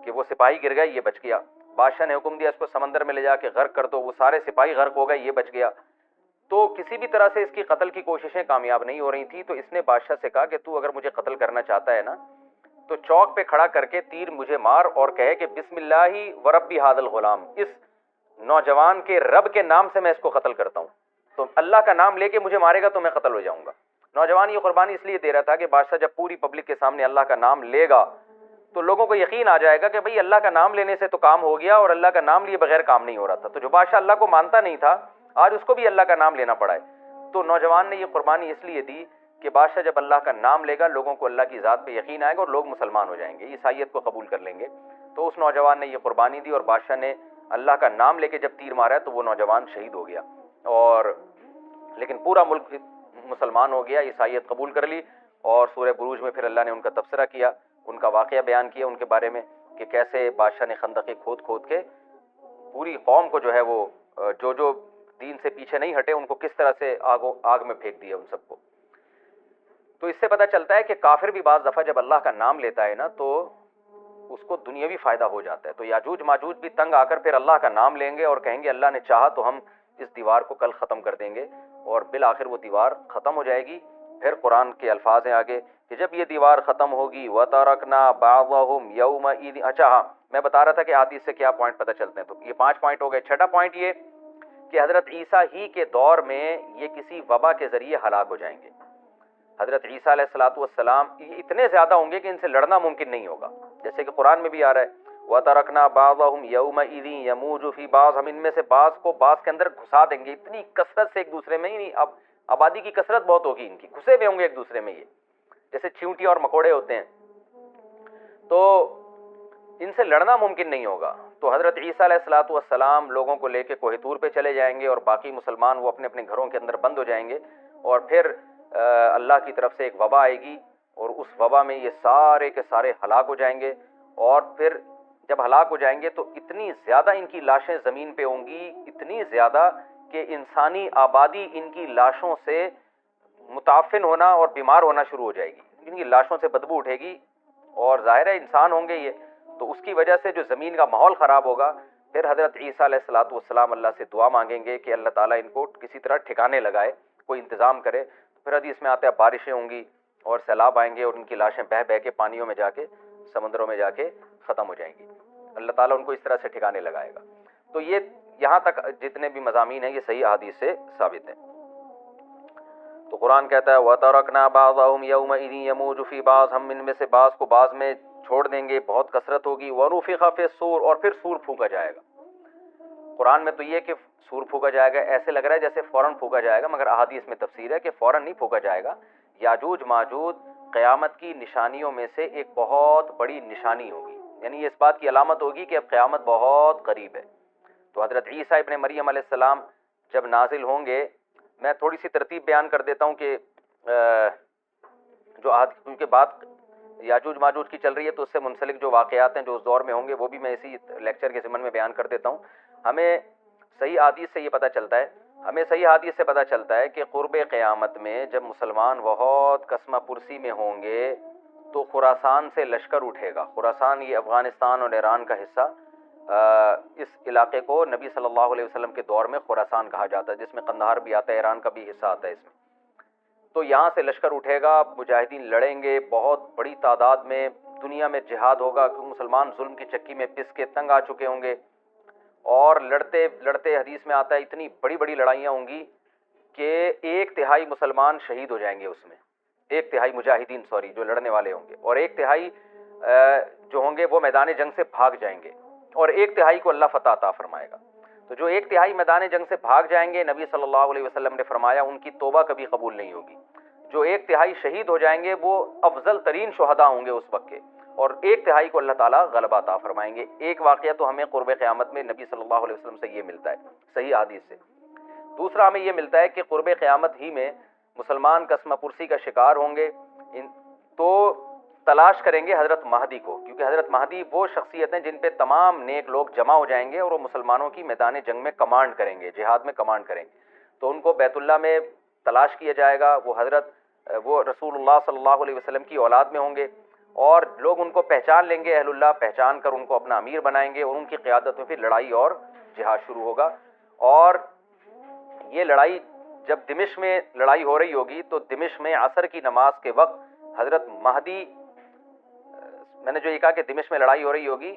کہ وہ سپاہی گر گئے، یہ بچ گیا. بادشاہ نے حکم دیا اس کو سمندر میں لے جا کے غرق کر دو، وہ سارے سپاہی غرق ہو گئے، یہ بچ گیا. تو کسی بھی طرح سے اس کی قتل کی کوششیں کامیاب نہیں ہو رہی تھی. تو اس نے بادشاہ سے کہا کہ تو اگر مجھے قتل کرنا چاہتا ہے نا تو چوک پہ کھڑا کر کے تیر مجھے مار اور کہے کہ بسم اللہ ورب ھذا الغلام، اس نوجوان کے رب کے نام سے میں اس کو قتل کرتا ہوں. تو اللہ کا نام لے کے مجھے مارے گا تو میں قتل ہو جاؤں گا. نوجوان یہ قربانی اس لیے دے رہا تھا کہ بادشاہ جب پوری پبلک کے سامنے اللہ کا نام لے گا تو لوگوں کو یقین آ جائے گا کہ بھئی اللہ کا نام لینے سے تو کام ہو گیا، اور اللہ کا نام لیے بغیر کام نہیں ہو رہا تھا. تو جو بادشاہ اللہ کو مانتا نہیں تھا آج اس کو بھی اللہ کا نام لینا پڑا ہے. تو نوجوان نے یہ قربانی اس لیے دی کہ بادشاہ جب اللہ کا نام لے گا لوگوں کو اللہ کی ذات پہ یقین آئے گا اور لوگ مسلمان ہو جائیں گے، عیسائیت کو قبول کر لیں گے۔ تو اس نوجوان نے یہ قربانی دی اور بادشاہ نے اللہ کا نام لے کے جب تیر مارا تو وہ نوجوان شہید ہو گیا، اور لیکن پورا ملک مسلمان ہو گیا، عیسائیت قبول کر لی۔ اور سورہ بروج میں پھر اللہ نے ان کا تبصرہ کیا، ان کا واقعہ بیان کیا ان کے بارے میں کہ کیسے بادشاہ نے خندقیں کھود کھود کے پوری قوم کو جو ہے وہ جو دین سے پیچھے نہیں ہٹے ان کو کس طرح سے آگ میں پھینک دیا ان سب کو۔ تو اس سے پتہ چلتا ہے کہ کافر بھی بعض دفعہ جب اللہ کا نام لیتا ہے نا تو اس کو دنیاوی فائدہ ہو جاتا ہے۔ تو یاجوج ماجوج بھی تنگ آ کر پھر اللہ کا نام لیں گے اور کہیں گے اللہ نے چاہا تو ہم اس دیوار کو کل ختم کر دیں گے، اور بالآخر وہ دیوار ختم ہو جائے گی۔ پھر قرآن کے الفاظ ہیں آگے کہ جب یہ دیوار ختم ہوگی وَتَرَكْنَا بَعْضَهُمْ يَوْمَئِذٍ۔ اچھا ہاں، میں بتا رہا تھا کہ حدیث سے کیا پوائنٹ پتہ چلتے ہیں، تو یہ 5 پوائنٹ ہو گئے۔ چھٹا پوائنٹ یہ کہ حضرت عیسیٰ ہی کے دور میں یہ کسی وبا کے ذریعے ہلاک ہو جائیں گے۔ حضرت عیسیٰ علیہ الصلوۃ والسلام یہ اتنے زیادہ ہوں گے کہ ان سے لڑنا ممکن نہیں ہوگا، جیسے کہ قرآن میں بھی آ رہا ہے وَتَرَكْنَا بَعْضَهُمْ يَوْمَئِذٍ يَمُوجُ فِي بَعْضٍ، ہم ان میں سے بعض کو بعض کے اندر گھسا دیں گے، اتنی کثرت سے ایک دوسرے میں ہی نہیں، اب آبادی کی کثرت بہت ہوگی ان کی، گھسے ہوئے ہوں گے ایک دوسرے میں، یہ جیسے چیونٹی اور مکوڑے ہوتے ہیں، تو ان سے لڑنا ممکن نہیں ہوگا۔ تو حضرت عیسیٰ علیہ الصلوۃ والسلام لوگوں کو لے کے کوہ طور پہ چلے جائیں گے اور باقی مسلمان وہ اپنے اپنے گھروں کے اندر بند ہو جائیں گے، اور پھر اللہ کی طرف سے ایک وبا آئے گی اور اس وبا میں یہ سارے کے سارے ہلاک ہو جائیں گے، اور پھر جب ہلاک ہو جائیں گے تو اتنی زیادہ ان کی لاشیں زمین پہ ہوں گی، اتنی زیادہ کہ انسانی آبادی ان کی لاشوں سے متعفن ہونا اور بیمار ہونا شروع ہو جائے گی، ان کی لاشوں سے بدبو اٹھے گی، اور ظاہر ہے انسان ہوں گے یہ، تو اس کی وجہ سے جو زمین کا ماحول خراب ہوگا۔ پھر حضرت عیسیٰ علیہ الصلوۃ والسلام اللہ سے دعا مانگیں گے کہ اللہ تعالیٰ ان کو کسی طرح ٹھکانے لگائے، کوئی انتظام کرے۔ پھر حدیث میں آتا ہے بارشیں ہوں گی اور سیلاب آئیں گے اور ان کی لاشیں بہہ بہہ کے پانیوں میں جا کے سمندروں میں جا کے ختم ہو جائیں گی، اللہ تعالیٰ ان کو اس طرح سے ٹھکانے لگائے گا۔ تو یہ یہاں تک جتنے بھی مضامین ہیں یہ صحیح احادیث سے ثابت ہیں۔ تو قرآن کہتا ہے وَتَرَكْنَا بَعْضَهُمْ يَوْمَئِذٍ يَمُوجُ فِي بَعْضٍ، ہم ان میں سے بعض کو بعض میں چھوڑ دیں گے، بہت کثرت ہوگی۔ وَنُفِخَ فِي الصُّورِ، اور پھر سور پھونکا جائے گا۔ قرآن میں تو یہ کہ سور پھونکا جائے گا ایسے لگ رہا ہے جیسے فوراً پھونکا جائے گا، مگر احادیث میں تفسیر ہے کہ فوراً نہیں پھونکا جائے گا۔ یاجوج ماجوج قیامت کی نشانیوں میں سے ایک بہت بڑی نشانی ہوگی، یعنی یہ اس بات کی علامت ہوگی کہ اب قیامت بہت قریب ہے۔ تو حضرت عیسیٰ ابن مریم علیہ السلام جب نازل ہوں گے، میں تھوڑی سی ترتیب بیان کر دیتا ہوں کہ کیونکہ بات یاجوج ماجوج کی چل رہی ہے تو اس سے منسلک جو واقعات ہیں جو اس دور میں ہوں گے وہ بھی میں اسی لیکچر کے ضمن میں بیان کر دیتا ہوں۔ ہمیں صحیح حدیث سے یہ پتہ چلتا ہے، کہ قرب قیامت میں جب مسلمان بہت قسمہ پرسی میں ہوں گے تو خراسان سے لشکر اٹھے گا۔ خراسان یہ افغانستان اور ایران کا حصہ، اس علاقے کو نبی صلی اللہ علیہ وسلم کے دور میں خراسان کہا جاتا ہے، جس میں قندھار بھی آتا ہے، ایران کا بھی حصہ آتا ہے اس میں۔ تو یہاں سے لشکر اٹھے گا، مجاہدین لڑیں گے بہت بڑی تعداد میں، دنیا میں جہاد ہوگا کیونکہ مسلمان ظلم کی چکی میں پس کے تنگ آ چکے ہوں گے، اور لڑتے لڑتے حدیث میں آتا ہے اتنی بڑی بڑی لڑائیاں ہوں گی کہ 1/3 مسلمان شہید ہو جائیں گے اس میں، 1/3 مجاہدین جو لڑنے والے ہوں گے، اور 1/3 جو ہوں گے وہ میدان جنگ سے بھاگ جائیں گے، اور 1/3 کو اللہ فتح عطا فرمائے گا۔ تو جو 1/3 میدان جنگ سے بھاگ جائیں گے، نبی صلی اللہ علیہ وسلم نے فرمایا ان کی توبہ کبھی قبول نہیں ہوگی۔ جو 1/3 شہید ہو جائیں گے وہ افضل ترین شہداء ہوں گے اس وقت کے، اور 1/3 کو اللہ تعالیٰ غلبہ عطا فرمائیں گے۔ ایک واقعہ تو ہمیں قرب قیامت میں نبی صلی اللہ علیہ وسلم سے یہ ملتا ہے صحیح حدیث سے۔ دوسرا ہمیں یہ ملتا ہے کہ قرب قیامت ہی میں مسلمان قسمہ پرسی کا شکار ہوں گے، تو تلاش کریں گے حضرت مہدی کو، کیونکہ حضرت مہدی وہ شخصیت ہیں جن پہ تمام نیک لوگ جمع ہو جائیں گے اور وہ مسلمانوں کی میدان جنگ میں کمانڈ کریں گے، جہاد میں کمانڈ کریں گے۔ تو ان کو بیت اللہ میں تلاش کیا جائے گا، وہ رسول اللہ صلی اللہ علیہ وسلم کی اولاد میں ہوں گے، اور لوگ ان کو پہچان لیں گے، اہل اللہ پہچان کر ان کو اپنا امیر بنائیں گے، اور ان کی قیادت میں پھر لڑائی اور جہاد شروع ہوگا۔ اور یہ لڑائی جب دمشق میں لڑائی ہو رہی ہوگی تو دمشق میں عصر کی نماز کے وقت حضرت مہدی، میں نے جو یہ کہا کہ دمشق میں لڑائی ہو رہی ہوگی،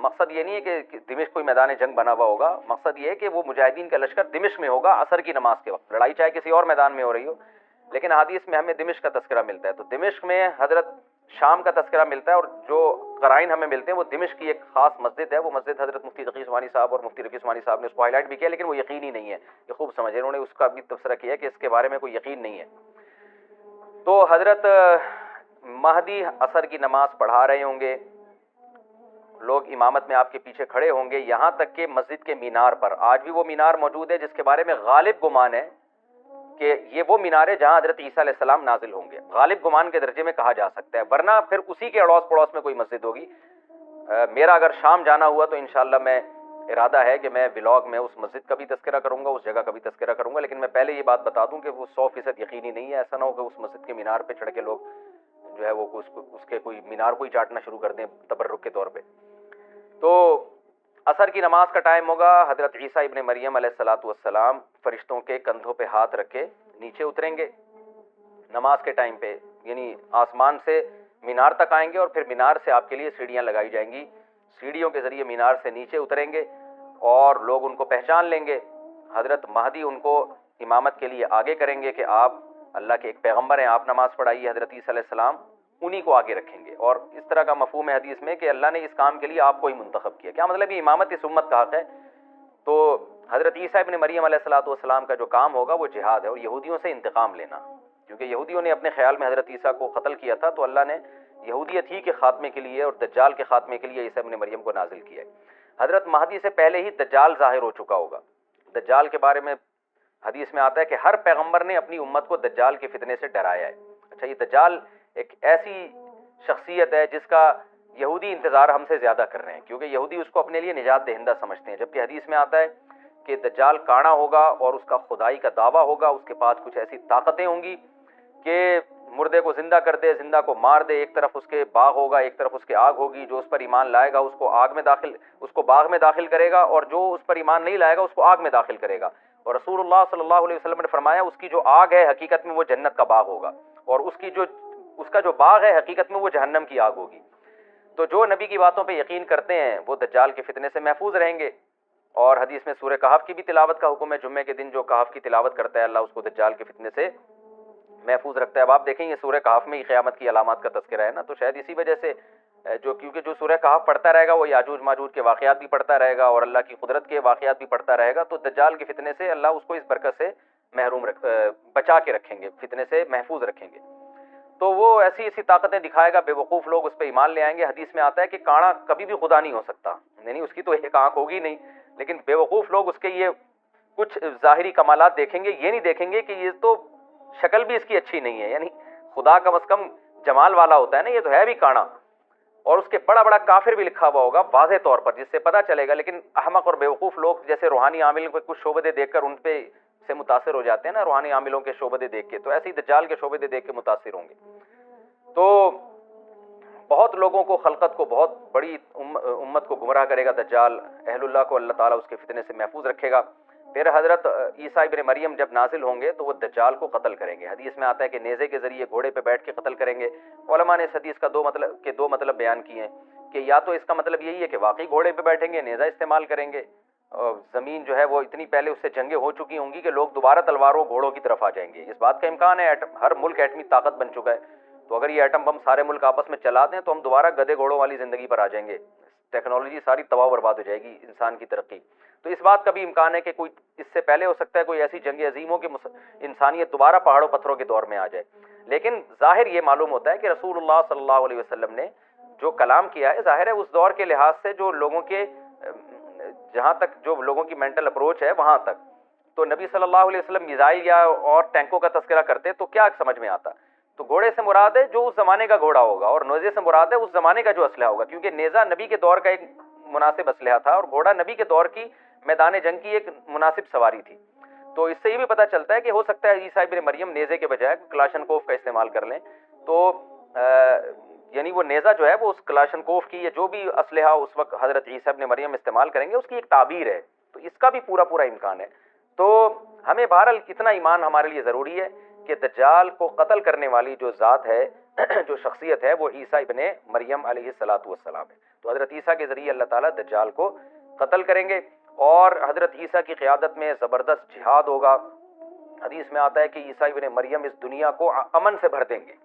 مقصد یہ نہیں ہے کہ دمشق کوئی میدان جنگ بنا ہوا ہوگا، مقصد یہ ہے کہ وہ مجاہدین کا لشکر دمشق میں ہوگا عصر کی نماز کے وقت، لڑائی چاہے کسی اور میدان میں ہو رہی ہو، لیکن حدیث میں ہمیں دمشق کا تذکرہ ملتا ہے۔ تو دمشق میں حضرت شام کا تذکرہ ملتا ہے، اور جو قرائن ہمیں ملتے ہیں وہ دمشق کی ایک خاص مسجد ہے، وہ مسجد حضرت مفتی تقی عثمانی صاحب اور مفتی رفیع عثمانی صاحب نے اس کو ہائی لائٹ بھی کیا، لیکن وہ یقینی نہیں ہے، یہ خوب سمجھے، انہوں نے اس کا بھی تبصرہ کیا کہ اس کے بارے میں کوئی یقین نہیں ہے۔ تو حضرت مہدی عصر کی نماز پڑھا رہے ہوں گے، لوگ امامت میں آپ کے پیچھے کھڑے ہوں گے، یہاں تک کہ مسجد کے مینار پر، آج بھی وہ مینار موجود ہے جس کے بارے میں غالب گمان ہے کہ یہ وہ مینار ہے جہاں حضرت عیسیٰ علیہ السلام نازل ہوں گے، غالب گمان کے درجے میں کہا جا سکتا ہے، ورنہ پھر اسی کے اڑوس پڑوس میں کوئی مسجد ہوگی۔ میرا اگر شام جانا ہوا تو انشاءاللہ میں ارادہ ہے کہ میں ولاگ میں اس مسجد کا بھی تذکرہ کروں گا، اس جگہ کا بھی تذکرہ کروں گا، لیکن میں پہلے یہ بات بتا دوں کہ وہ 100% یقینی نہیں ہے، ایسا نہ ہو کہ اس مسجد کے مینار پہ چڑھ کے لوگ جو ہے وہ اس کے کوئی مینار کو ہی چاٹنا شروع کر دیں تبرک کے طور پہ۔ تو عصر کی نماز کا ٹائم ہوگا، حضرت عیسیٰ ابن مریم علیہ الصلوۃ والسلام فرشتوں کے کندھوں پہ ہاتھ رکھ کے نیچے اتریں گے نماز کے ٹائم پہ، یعنی آسمان سے مینار تک آئیں گے، اور پھر مینار سے آپ کے لیے سیڑھیاں لگائی جائیں گی، سیڑھیوں کے ذریعے مینار سے نیچے اتریں گے اور لوگ ان کو پہچان لیں گے۔ حضرت مہدی ان کو امامت کے لیے آگے کریں گے کہ آپ اللہ کے ایک پیغمبر ہیں، آپ نماز پڑھائیے، حضرت عیسیٰ علیہ السلام انہی کو آگے رکھیں گے، اور اس طرح کا مفہوم ہے حدیث میں کہ اللہ نے اس کام کے لیے آپ کو ہی منتخب کیا۔ کیا مطلب یہ امامت اس امت کا حق ہے؟ تو حضرت عیسیٰ ابن مریم علیہ الصلوۃ والسلام کا جو کام ہوگا وہ جہاد ہے، اور یہودیوں سے انتقام لینا، کیونکہ یہودیوں نے اپنے خیال میں حضرت عیسیٰ کو قتل کیا تھا، تو اللہ نے یہودیت ہی کے خاتمے کے لیے اور دجال کے خاتمے کے لیے عیسیٰ ابن مریم کو نازل کیا ہے۔ حضرت مہدی سے پہلے ہی دجال ظاہر ہو چکا ہوگا۔ دجال کے بارے میں حدیث میں آتا ہے کہ ہر پیغمبر نے اپنی امت کو دجال کے فتنے سے ڈرایا ہے۔ اچھا، یہ دجال ایک ایسی شخصیت ہے جس کا یہودی انتظار ہم سے زیادہ کر رہے ہیں، کیونکہ یہودی اس کو اپنے لیے نجات دہندہ سمجھتے ہیں، جبکہ حدیث میں آتا ہے کہ دجال کانا ہوگا اور اس کا خدائی کا دعویٰ ہوگا، اس کے پاس کچھ ایسی طاقتیں ہوں گی کہ مردے کو زندہ کر دے، زندہ کو مار دے، ایک طرف اس کے باغ ہوگا، ایک طرف اس کے آگ ہوگی، جو اس پر ایمان لائے گا اس کو باغ میں داخل کرے گا، اور جو اس پر ایمان نہیں لائے گا اس کو آگ میں داخل کرے گا۔ اور رسول اللہ صلی اللہ علیہ وسلم نے فرمایا اس کی جو آگ ہے حقیقت میں وہ جنت کا باغ ہوگا، اور اس کا جو باغ ہے حقیقت میں وہ جہنم کی آگ ہوگی۔ تو جو نبی کی باتوں پہ یقین کرتے ہیں وہ دجال کے فتنے سے محفوظ رہیں گے، اور حدیث میں سورہ کہف کی بھی تلاوت کا حکم ہے، جمعے کے دن جو کہف کی تلاوت کرتا ہے اللہ اس کو دجال کے فتنے سے محفوظ رکھتا ہے۔ اب آپ دیکھیں یہ سورہ کہف میں ہی قیامت کی علامات کا تذکرہ ہے نا، تو شاید اسی وجہ سے کیونکہ جو سورہ کہف پڑھتا رہے گا وہ یاجوج ماجوج کے واقعات بھی پڑھتا رہے گا اور اللہ کی قدرت کے واقعات بھی پڑھتا رہے گا، تو دجال کے فتنے سے اللہ اس کو اس برکت سے بچا کے رکھیں گے، فتنے سے محفوظ رکھیں گے۔ تو وہ ایسی طاقتیں دکھائے گا، بے وقوف لوگ اس پہ ایمان لے آئیں گے۔ حدیث میں آتا ہے کہ کانا کبھی بھی خدا نہیں ہو سکتا، یعنی اس کی تو ایک آنکھ ہوگی نہیں، لیکن بے وقوف لوگ اس کے یہ کچھ ظاہری کمالات دیکھیں گے، یہ نہیں دیکھیں گے کہ یہ تو شکل بھی اس کی اچھی نہیں ہے، یعنی خدا کم از کم جمال والا ہوتا ہے نا، یہ تو ہے بھی کانا، اور اس کے بڑا بڑا کافر بھی لکھا ہوا ہوگا واضح طور پر جس سے پتہ چلے گا۔ لیکن احمق اور بیوقوف لوگ جیسے روحانی عامل کو کچھ شعبدے دیکھ کر ان پہ سے متاثر ہو جاتے ہیں نا، روحانی عاملوں کے شعبدے دیکھ کے، تو ایسے ہی دجال کے شعبدے دیکھ کے متاثر ہوں گے۔ تو بہت لوگوں کو، خلقت کو، بہت بڑی امت کو گمراہ کرے گا دجال، اہل اللہ کو اللہ تعالیٰ اس کے فتنے سے محفوظ رکھے گا۔ پھر حضرت عیسیٰ ابن مریم جب نازل ہوں گے تو وہ دجال کو قتل کریں گے۔ حدیث میں آتا ہے کہ نیزے کے ذریعے گھوڑے پہ بیٹھ کے قتل کریں گے۔ علماء نے اس حدیث کا دو مطلب بیان کیے ہیں کہ یا تو اس کا مطلب یہی ہے کہ واقعی گھوڑے پہ بیٹھیں گے، نیزہ استعمال کریں گے، اور زمین جو ہے وہ اتنی پہلے اس سے جنگیں ہو چکی ہوں گی کہ لوگ دوبارہ تلواروں گھوڑوں کی طرف آ جائیں گے۔ اس بات کا امکان ہے، ہر ملک ایٹمی طاقت بن چکا ہے، تو اگر یہ ایٹم بم سارے ملک آپس میں چلا دیں تو ہم دوبارہ گدے گھوڑوں والی زندگی پر آ جائیں گے، ٹیکنالوجی ساری تباہ و برباد ہو جائے گی، انسان کی ترقی۔ تو اس بات کا بھی امکان ہے کہ کوئی اس سے پہلے ہو سکتا ہے کوئی ایسی جنگ عظیم ہو کہ انسانیت دوبارہ پہاڑوں پتھروں کے دور میں آ جائے۔ لیکن ظاہر یہ معلوم ہوتا ہے کہ رسول اللہ صلی اللہ علیہ وسلم نے جو کلام کیا ہے، ظاہر ہے اس دور کے لحاظ سے جو لوگوں کے جہاں تک جو لوگوں کی مینٹل اپروچ ہے وہاں تک، تو نبی صلی اللہ علیہ وسلم میزائل یا اور ٹینکوں کا تذکرہ کرتے تو کیا سمجھ میں آتا؟ تو گھوڑے سے مراد ہے جو اس زمانے کا گھوڑا ہوگا، اور نیزے سے مراد ہے اس زمانے کا جو اسلحہ ہوگا، کیونکہ نیزہ نبی کے دور کا ایک مناسب اسلحہ تھا اور گھوڑا نبی کے دور کی میدان جنگ کی ایک مناسب سواری تھی۔ تو اس سے یہ بھی پتہ چلتا ہے کہ ہو سکتا ہے عیسیٰ ابن مریم نیزے کے بجائے کلاشنکوف کا استعمال کر لیں، تو یعنی وہ نیزہ جو ہے وہ اس کلاشنکوف کی یا جو بھی اسلحہ اس وقت حضرت عیسیٰ ابن مریم استعمال کریں گے اس کی ایک تعبیر ہے، تو اس کا بھی پورا امکان ہے۔ تو ہمیں بہرحال کتنا ایمان ہمارے لیے ضروری ہے کہ دجال کو قتل کرنے والی جو ذات ہے جو شخصیت ہے وہ عیسیٰ ابن مریم علیہ الصلوۃ والسلام ہے۔ تو حضرت عیسیٰ کے ذریعے اللہ تعالیٰ دجال کو قتل کریں گے، اور حضرت عیسیٰ کی قیادت میں زبردست جہاد ہوگا۔ حدیث میں آتا ہے کہ عیسیٰ ابن مریم اس دنیا کو امن سے بھر دیں گے،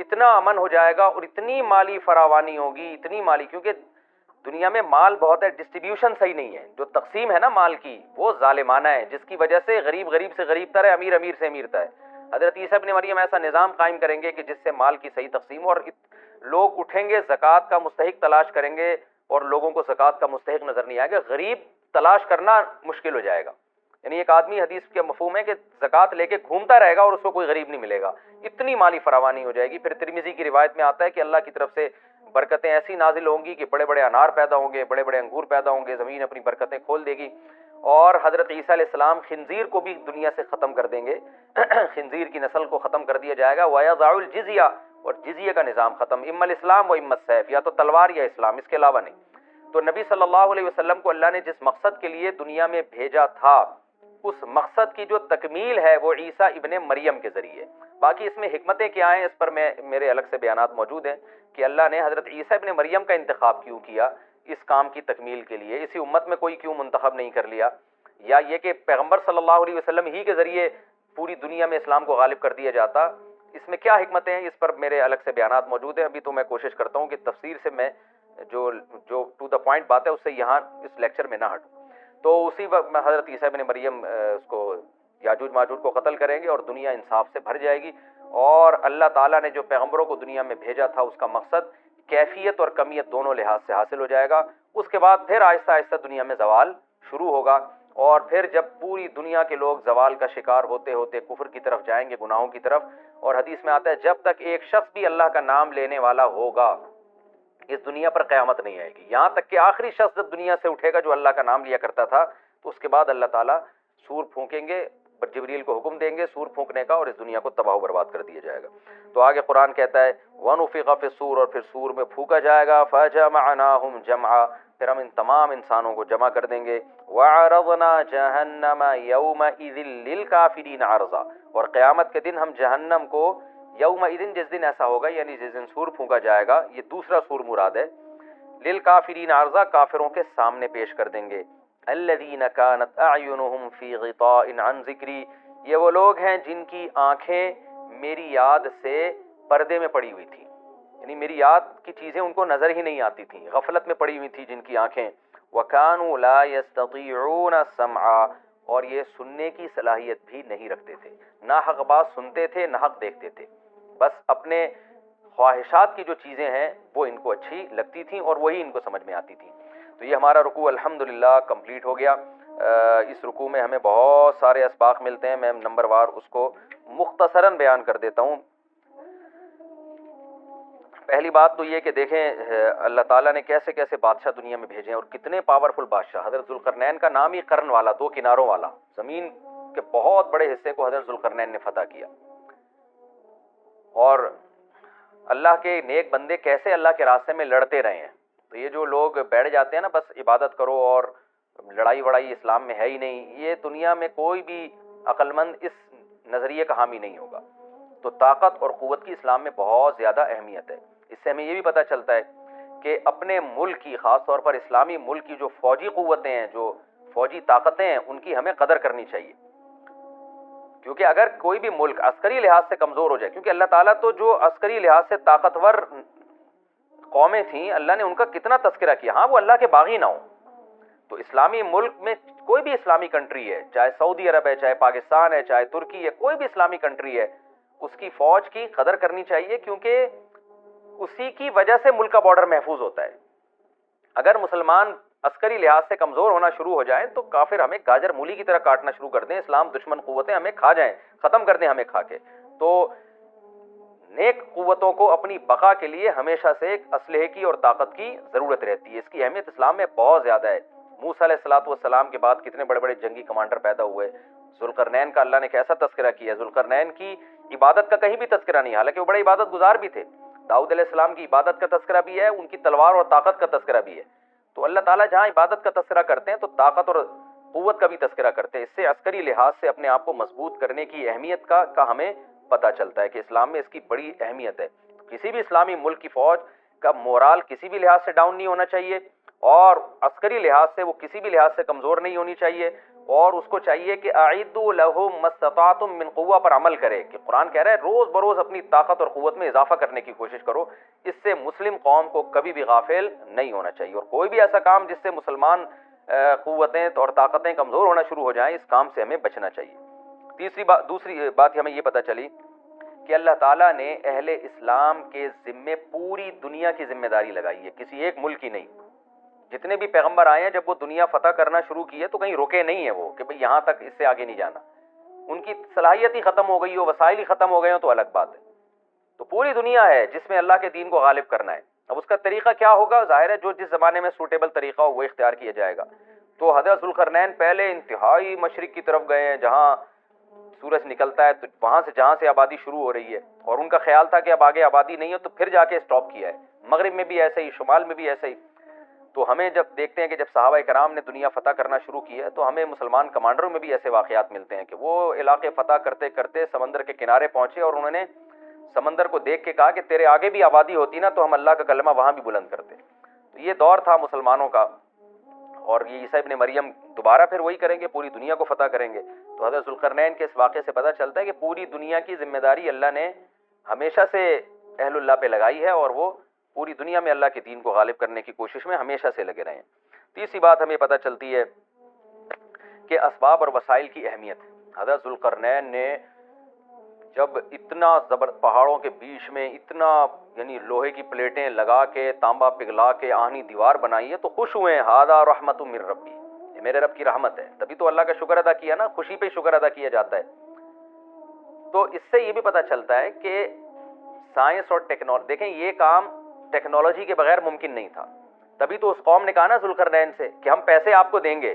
اتنا امن ہو جائے گا اور اتنی مالی فراوانی ہوگی، اتنی مالی، کیونکہ دنیا میں مال بہت ہے، ڈسٹریبیوشن صحیح نہیں ہے، جو تقسیم ہے نا مال کی وہ ظالمانہ ہے، جس کی وجہ سے غریب غریب سے غریب تر ہے، امیر امیر سے امیر تر ہے۔ حضرت عیسیٰ ابن مریم ایسا نظام قائم کریں گے کہ جس سے مال کی صحیح تقسیم ہو، اور لوگ اٹھیں گے زکوٰۃ کا مستحق تلاش کریں گے اور لوگوں کو زکوٰۃ کا مستحق نظر نہیں آئے گا، غریب تلاش کرنا مشکل ہو جائے گا۔ یعنی ایک آدمی، حدیث کے مفہوم ہے کہ زکوٰۃ لے کے گھومتا رہے گا اور اس کو کوئی غریب نہیں ملے گا، اتنی مالی فراوانی ہو جائے گی۔ پھر ترمذی کی روایت میں آتا ہے کہ اللہ کی طرف سے برکتیں ایسی نازل ہوں گی کہ بڑے بڑے انار پیدا ہوں گے، بڑے بڑے انگور پیدا ہوں گے، زمین اپنی برکتیں کھول دے گی، اور حضرت عیسیٰ علیہ السلام خنزیر کو بھی دنیا سے ختم کر دیں گے، خنزیر کی نسل کو ختم کر دیا جائے گا، وَيَضَعُ الْجِزْيَةَ، اور جزیہ کا نظام ختم، اما الاسلام و اما السیف، یا تو تلوار یا اسلام، اس کے علاوہ نہیں۔ تو نبی صلی اللہ علیہ وسلم کو اللہ نے جس مقصد کے لیے دنیا میں بھیجا تھا، اس مقصد کی جو تکمیل ہے وہ عیسیٰ ابن مریم کے ذریعے۔ باقی اس میں حکمتیں کیا ہیں اس پر میرے الگ سے بیانات موجود ہیں کہ اللہ نے حضرت عیسیٰ ابن مریم کا انتخاب کیوں کیا اس کام کی تکمیل کے لیے، اسی امت میں کوئی کیوں منتخب نہیں کر لیا، یا یہ کہ پیغمبر صلی اللہ علیہ وسلم ہی کے ذریعے پوری دنیا میں اسلام کو غالب کر دیا جاتا، اس میں کیا حکمتیں ہیں، اس پر میرے الگ سے بیانات موجود ہیں۔ ابھی تو میں کوشش کرتا ہوں کہ تفسیر سے میں جو ٹو دا پوائنٹ بات ہے اس سے یہاں اس لیکچر میں نہ ہٹوں۔ تو اسی وقت میں حضرت عیسیٰ ابن مریم اس کو یاجوج ماجوج کو قتل کریں گے اور دنیا انصاف سے بھر جائے گی، اور اللہ تعالیٰ نے جو پیغمبروں کو دنیا میں بھیجا تھا اس کا مقصد کیفیت اور کمیت دونوں لحاظ سے حاصل ہو جائے گا۔ اس کے بعد پھر آہستہ آہستہ دنیا میں زوال شروع ہوگا، اور پھر جب پوری دنیا کے لوگ زوال کا شکار ہوتے ہوتے کفر کی طرف جائیں گے، گناہوں کی طرف، اور حدیث میں آتا ہے جب تک ایک شخص بھی اللہ کا نام لینے والا ہوگا اس دنیا پر قیامت نہیں آئے گی، یہاں تک کہ آخری شخص جب دنیا سے اٹھے گا جو اللہ کا نام لیا کرتا تھا، تو اس کے بعد اللہ تعالیٰ سور پھونکیں گے، جبریل کو حکم دیں گے سور پھونکنے کا، اور اس دنیا کو تباہ و برباد کر دیا جائے گا۔ تو آگے قرآن کہتا ہے وَنُفِخَ فِي الصُّورِ، اور پھر سور میں پھونکا جائے گا، فَجَمَعْنَاهُمْ جَمْعًا، پھر ہم ان تمام انسانوں کو جمع کر دیں گے، وَعَرَضْنَا جَهَنَّمَ يَوْمَئِذٍ لِّلْكَافِرِينَ عَرْضًا، اور قیامت کے دن ہم جہنم کو یومئذ، جس دن ایسا ہوگا یعنی جس دن سور پھونکا جائے گا، یہ دوسرا سور مراد ہے، للکافرین عرضا، کافروں کے سامنے پیش کر دیں گے، الذین کانت اعینہم فی غطاء عن ذکری، یہ وہ لوگ ہیں جن کی آنکھیں میری یاد سے پردے میں پڑی ہوئی تھی، یعنی میری یاد کی چیزیں ان کو نظر ہی نہیں آتی تھیں، غفلت میں پڑی ہوئی تھی جن کی آنکھیں، وکانوا لا یستطیعون السمع، اور یہ سننے کی صلاحیت بھی نہیں رکھتے تھے، نہ حق بات سنتے تھے نہ حق دیکھتے تھے، بس اپنے خواہشات کی جو چیزیں ہیں وہ ان کو اچھی لگتی تھیں اور وہی ان کو سمجھ میں آتی تھیں۔ تو یہ ہمارا رکوع الحمدللہ کمپلیٹ ہو گیا۔ اس رکوع میں ہمیں بہت سارے اسباق ملتے ہیں، میں نمبر وار اس کو مختصراً بیان کر دیتا ہوں۔ پہلی بات تو یہ کہ دیکھیں اللہ تعالیٰ نے کیسے کیسے بادشاہ دنیا میں بھیجے ہیں اور کتنے پاورفل بادشاہ۔ حضرت ذوالقرنین کا نام ہی قرن والا، دو کناروں والا، زمین کے بہت بڑے حصے کو حضرت ذوالقرنین نے فتح کیا، اور اللہ کے نیک بندے کیسے اللہ کے راستے میں لڑتے رہے ہیں۔ تو یہ جو لوگ بیٹھ جاتے ہیں نا بس عبادت کرو اور لڑائی وڑائی اسلام میں ہے ہی نہیں، یہ دنیا میں کوئی بھی عقل مند اس نظریے کا حامی نہیں ہوگا۔ تو طاقت اور قوت کی اسلام میں بہت زیادہ اہمیت ہے۔ اس سے ہمیں یہ بھی پتہ چلتا ہے کہ اپنے ملک کی، خاص طور پر اسلامی ملک کی جو فوجی قوتیں ہیں، جو فوجی طاقتیں ہیں، ان کی ہمیں قدر کرنی چاہیے، کیونکہ اگر کوئی بھی ملک عسکری لحاظ سے کمزور ہو جائے، کیونکہ اللہ تعالیٰ تو جو عسکری لحاظ سے طاقتور قومیں تھیں اللہ نے ان کا کتنا تذکرہ کیا، ہاں وہ اللہ کے باغی نہ ہوں۔ تو اسلامی ملک میں کوئی بھی اسلامی کنٹری ہے، چاہے سعودی عرب ہے، چاہے پاکستان ہے، چاہے ترکی ہے، کوئی بھی اسلامی کنٹری ہے، اس کی فوج کی قدر کرنی چاہیے، کیونکہ اسی کی وجہ سے ملک کا بارڈر محفوظ ہوتا ہے۔ اگر مسلمان عسکری لحاظ سے کمزور ہونا شروع ہو جائیں تو کافر ہمیں گاجر مولی کی طرح کاٹنا شروع کر دیں، اسلام دشمن قوتیں ہمیں کھا جائیں، ختم کر دیں ہمیں کھا کے۔ تو نیک قوتوں کو اپنی بقا کے لیے ہمیشہ سے ایک اسلحے کی اور طاقت کی ضرورت رہتی ہے، اس کی اہمیت اسلام میں بہت زیادہ ہے۔ موسیٰ علیہ الصلوۃ والسلام کے بعد کتنے بڑے بڑے جنگی کمانڈر پیدا ہوئے، ذوالقرنین کا اللہ نے کیسا تذکرہ کیا، ذوالقرنین کی عبادت کا کہیں بھی تذکرہ نہیں، حالانکہ وہ بڑے عبادت گزار بھی تھے۔ داؤد علیہ السلام کی عبادت کا تذکرہ بھی ہے، ان کی تلوار اور طاقت کا تذکرہ بھی ہے۔ تو اللہ تعالیٰ جہاں عبادت کا تذکرہ کرتے ہیں تو طاقت اور قوت کا بھی تذکرہ کرتے ہیں، اس سے عسکری لحاظ سے اپنے آپ کو مضبوط کرنے کی اہمیت کا ہمیں پتہ چلتا ہے کہ اسلام میں اس کی بڑی اہمیت ہے۔ کسی بھی اسلامی ملک کی فوج کا مورال کسی بھی لحاظ سے ڈاؤن نہیں ہونا چاہیے، اور عسکری لحاظ سے وہ کسی بھی لحاظ سے کمزور نہیں ہونی چاہیے، اور اس کو چاہیے کہ اعدوا لہم ما استطعتم من قوہ پر عمل کرے، کہ قرآن کہہ رہا ہے روز بروز اپنی طاقت اور قوت میں اضافہ کرنے کی کوشش کرو. اس سے مسلم قوم کو کبھی بھی غافل نہیں ہونا چاہیے، اور کوئی بھی ایسا کام جس سے مسلمان قوتیں اور طاقتیں کمزور ہونا شروع ہو جائیں، اس کام سے ہمیں بچنا چاہیے. دوسری بات ہمیں یہ پتہ چلی کہ اللہ تعالیٰ نے اہل اسلام کے ذمے پوری دنیا کی ذمہ داری لگائی ہے، کسی ایک ملک کی نہیں. جتنے بھی پیغمبر آئے ہیں جب وہ دنیا فتح کرنا شروع کی ہے تو کہیں رکے نہیں ہیں وہ کہ بھئی یہاں تک، اس سے آگے نہیں جانا. ان کی صلاحیت ہی ختم ہو گئی ہو، وسائل ہی ختم ہو گئے ہوں تو الگ بات ہے. تو پوری دنیا ہے جس میں اللہ کے دین کو غالب کرنا ہے. اب اس کا طریقہ کیا ہوگا؟ ظاہر ہے جو جس زمانے میں سوٹیبل طریقہ ہو وہ اختیار کیا جائے گا. تو حضرت ذوالقرنین پہلے انتہائی مشرق کی طرف گئے ہیں جہاں سورج نکلتا ہے، تو وہاں سے جہاں سے آبادی شروع ہو رہی ہے، اور ان کا خیال تھا کہ اب آگے آبادی نہیں ہے تو پھر جا کے اسٹاپ کیا ہے. مغرب میں بھی ایسے ہی، شمال میں بھی ایسے ہی. تو ہمیں جب دیکھتے ہیں کہ جب صحابہ کرام نے دنیا فتح کرنا شروع کی ہے تو ہمیں مسلمان کمانڈروں میں بھی ایسے واقعات ملتے ہیں کہ وہ علاقے فتح کرتے کرتے سمندر کے کنارے پہنچے اور انہوں نے سمندر کو دیکھ کے کہا کہ تیرے آگے بھی آبادی ہوتی نا تو ہم اللہ کا کلمہ وہاں بھی بلند کرتے. تو یہ دور تھا مسلمانوں کا، اور یہ عیسیٰ ابن مریم دوبارہ پھر وہی کریں گے، پوری دنیا کو فتح کریں گے. تو حضرت ذوالقرنین کے اس واقعے سے پتہ چلتا ہے کہ پوری دنیا کی ذمہ داری اللہ نے ہمیشہ سے اہل اللہ پہ لگائی ہے، اور وہ پوری دنیا میں اللہ کے دین کو غالب کرنے کی کوشش میں ہمیشہ سے لگے رہے ہیں. تیسری بات ہمیں پتہ چلتی ہے کہ اسباب اور وسائل کی اہمیت. حضرت ذوالقرنین نے جب اتنا پہاڑوں کے بیچ میں اتنا یعنی لوہے کی پلیٹیں لگا کے تانبا پگھلا کے آہنی دیوار بنائی ہے تو خوش ہوئے ہیں. ھذا رحمت من ربی، یہ میرے رب کی رحمت ہے. تبھی تو اللہ کا شکر ادا کیا نا، خوشی پہ شکر ادا کیا جاتا ہے. تو اس سے یہ بھی پتہ چلتا ہے کہ سائنس اور ٹیکنالوجی، دیکھیں یہ کام ٹیکنالوجی کے بغیر ممکن نہیں تھا. تبھی تو اس قوم نے کہا نا ذوالقرنین سے کہ ہم پیسے آپ کو دیں گے،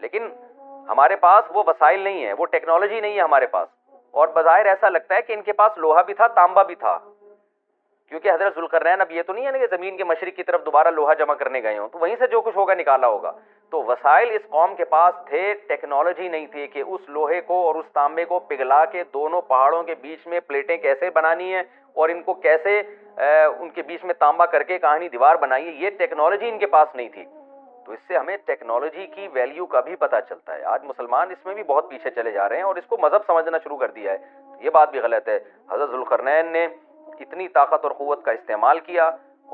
لیکن ہمارے پاس وہ وسائل نہیں ہیں، وہ ٹیکنالوجی نہیں ہے ہمارے پاس. اور بظاہر ایسا لگتا ہے کہ ان کے پاس لوہا بھی تھا، تانبا بھی تھا، کیونکہ حضرت ذوالقرنین اب یہ تو نہیں ہے نا کہ زمین کے مشرق کی طرف دوبارہ لوہا جمع کرنے گئے ہوں، تو وہیں سے جو کچھ ہوگا نکالا ہوگا. تو وسائل اس قوم کے پاس تھے، ٹیکنالوجی نہیں تھی کہ اس لوہے کو اور اس تانبے کو پگھلا کے دونوں پہاڑوں کے بیچ میں پلیٹیں کیسے بنانی ہیں اور ان کو کیسے ان کے بیچ میں تانبا کر کے کہانی دیوار بنائی ہے. یہ ٹیکنالوجی ان کے پاس نہیں تھی. تو اس سے ہمیں ٹیکنالوجی کی ویلیو کا بھی پتہ چلتا ہے. آج مسلمان اس میں بھی بہت پیچھے چلے جا رہے ہیں اور اس کو مذہب سمجھنا شروع کر دیا ہے. یہ بات بھی غلط ہے. حضرت ذوالقرنین نے اتنی طاقت اور قوت کا استعمال کیا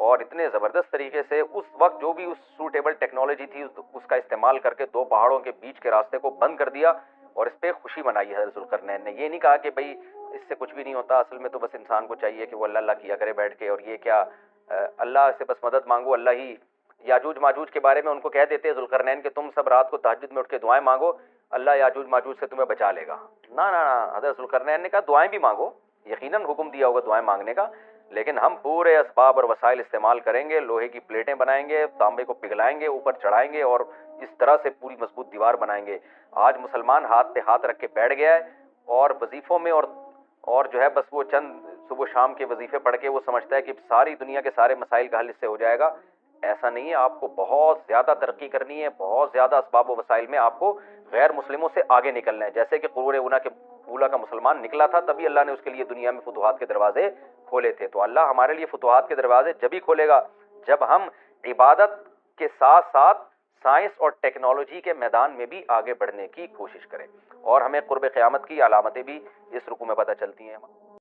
اور اتنے زبردست طریقے سے اس وقت جو بھی اس سوٹیبل ٹیکنالوجی تھی اس کا استعمال کر کے دو پہاڑوں کے بیچ کے راستے کو بند کر دیا اور اس پہ خوشی منائی حضرت ذوالقرنین نے. یہ نہیں کہا کہ بھئی اس سے کچھ بھی نہیں ہوتا، اصل میں تو بس انسان کو چاہیے کہ وہ اللہ اللہ کیا کرے بیٹھ کے، اور یہ کیا اللہ سے بس مدد مانگو، اللہ ہی. یاجوج ماجوج کے بارے میں ان کو کہہ دیتے ذوالقرنین کہ تم سب رات کو تہجد میں اٹھ کے دعائیں مانگو، اللہ یاجوج ماجوج سے تمہیں بچا لے گا. نہ نہ نہ، حضرت ذوالقرنین نے کہا دعائیں بھی مانگو، یقیناً حکم دیا ہوگا دعائیں مانگنے کا، لیکن ہم پورے اسباب اور وسائل استعمال کریں گے، لوہے کی پلیٹیں بنائیں گے، تانبے کو پگھلائیں گے، اوپر چڑھائیں گے اور اس طرح سے پوری مضبوط دیوار بنائیں گے. آج مسلمان ہاتھ پہ ہاتھ رکھ کے بیٹھ گیا ہے اور وظیفوں میں اور جو ہے بس وہ چند صبح شام کے وظیفے پڑھ کے وہ سمجھتا ہے کہ ساری دنیا کے سارے مسائل کا حل اس سے ہو جائے گا. ایسا نہیں ہے. آپ کو بہت زیادہ ترقی کرنی ہے، بہت زیادہ اسباب و وسائل میں آپ کو غیر مسلموں سے آگے نکلنا ہے. جیسے کہ قرون اولا کا مسلمان نکلا تھا، تبھی اللہ نے اس کے لیے دنیا میں فتوحات کے دروازے کھولے تھے. تو اللہ ہمارے لیے فتوحات کے دروازے جبھی کھولے گا جب ہم عبادت کے ساتھ ساتھ سائنس اور ٹیکنالوجی کے میدان میں بھی آگے بڑھنے کی کوشش کریں. اور ہمیں قرب قیامت کی علامتیں بھی اس رکوع میں پتہ چلتی ہیں.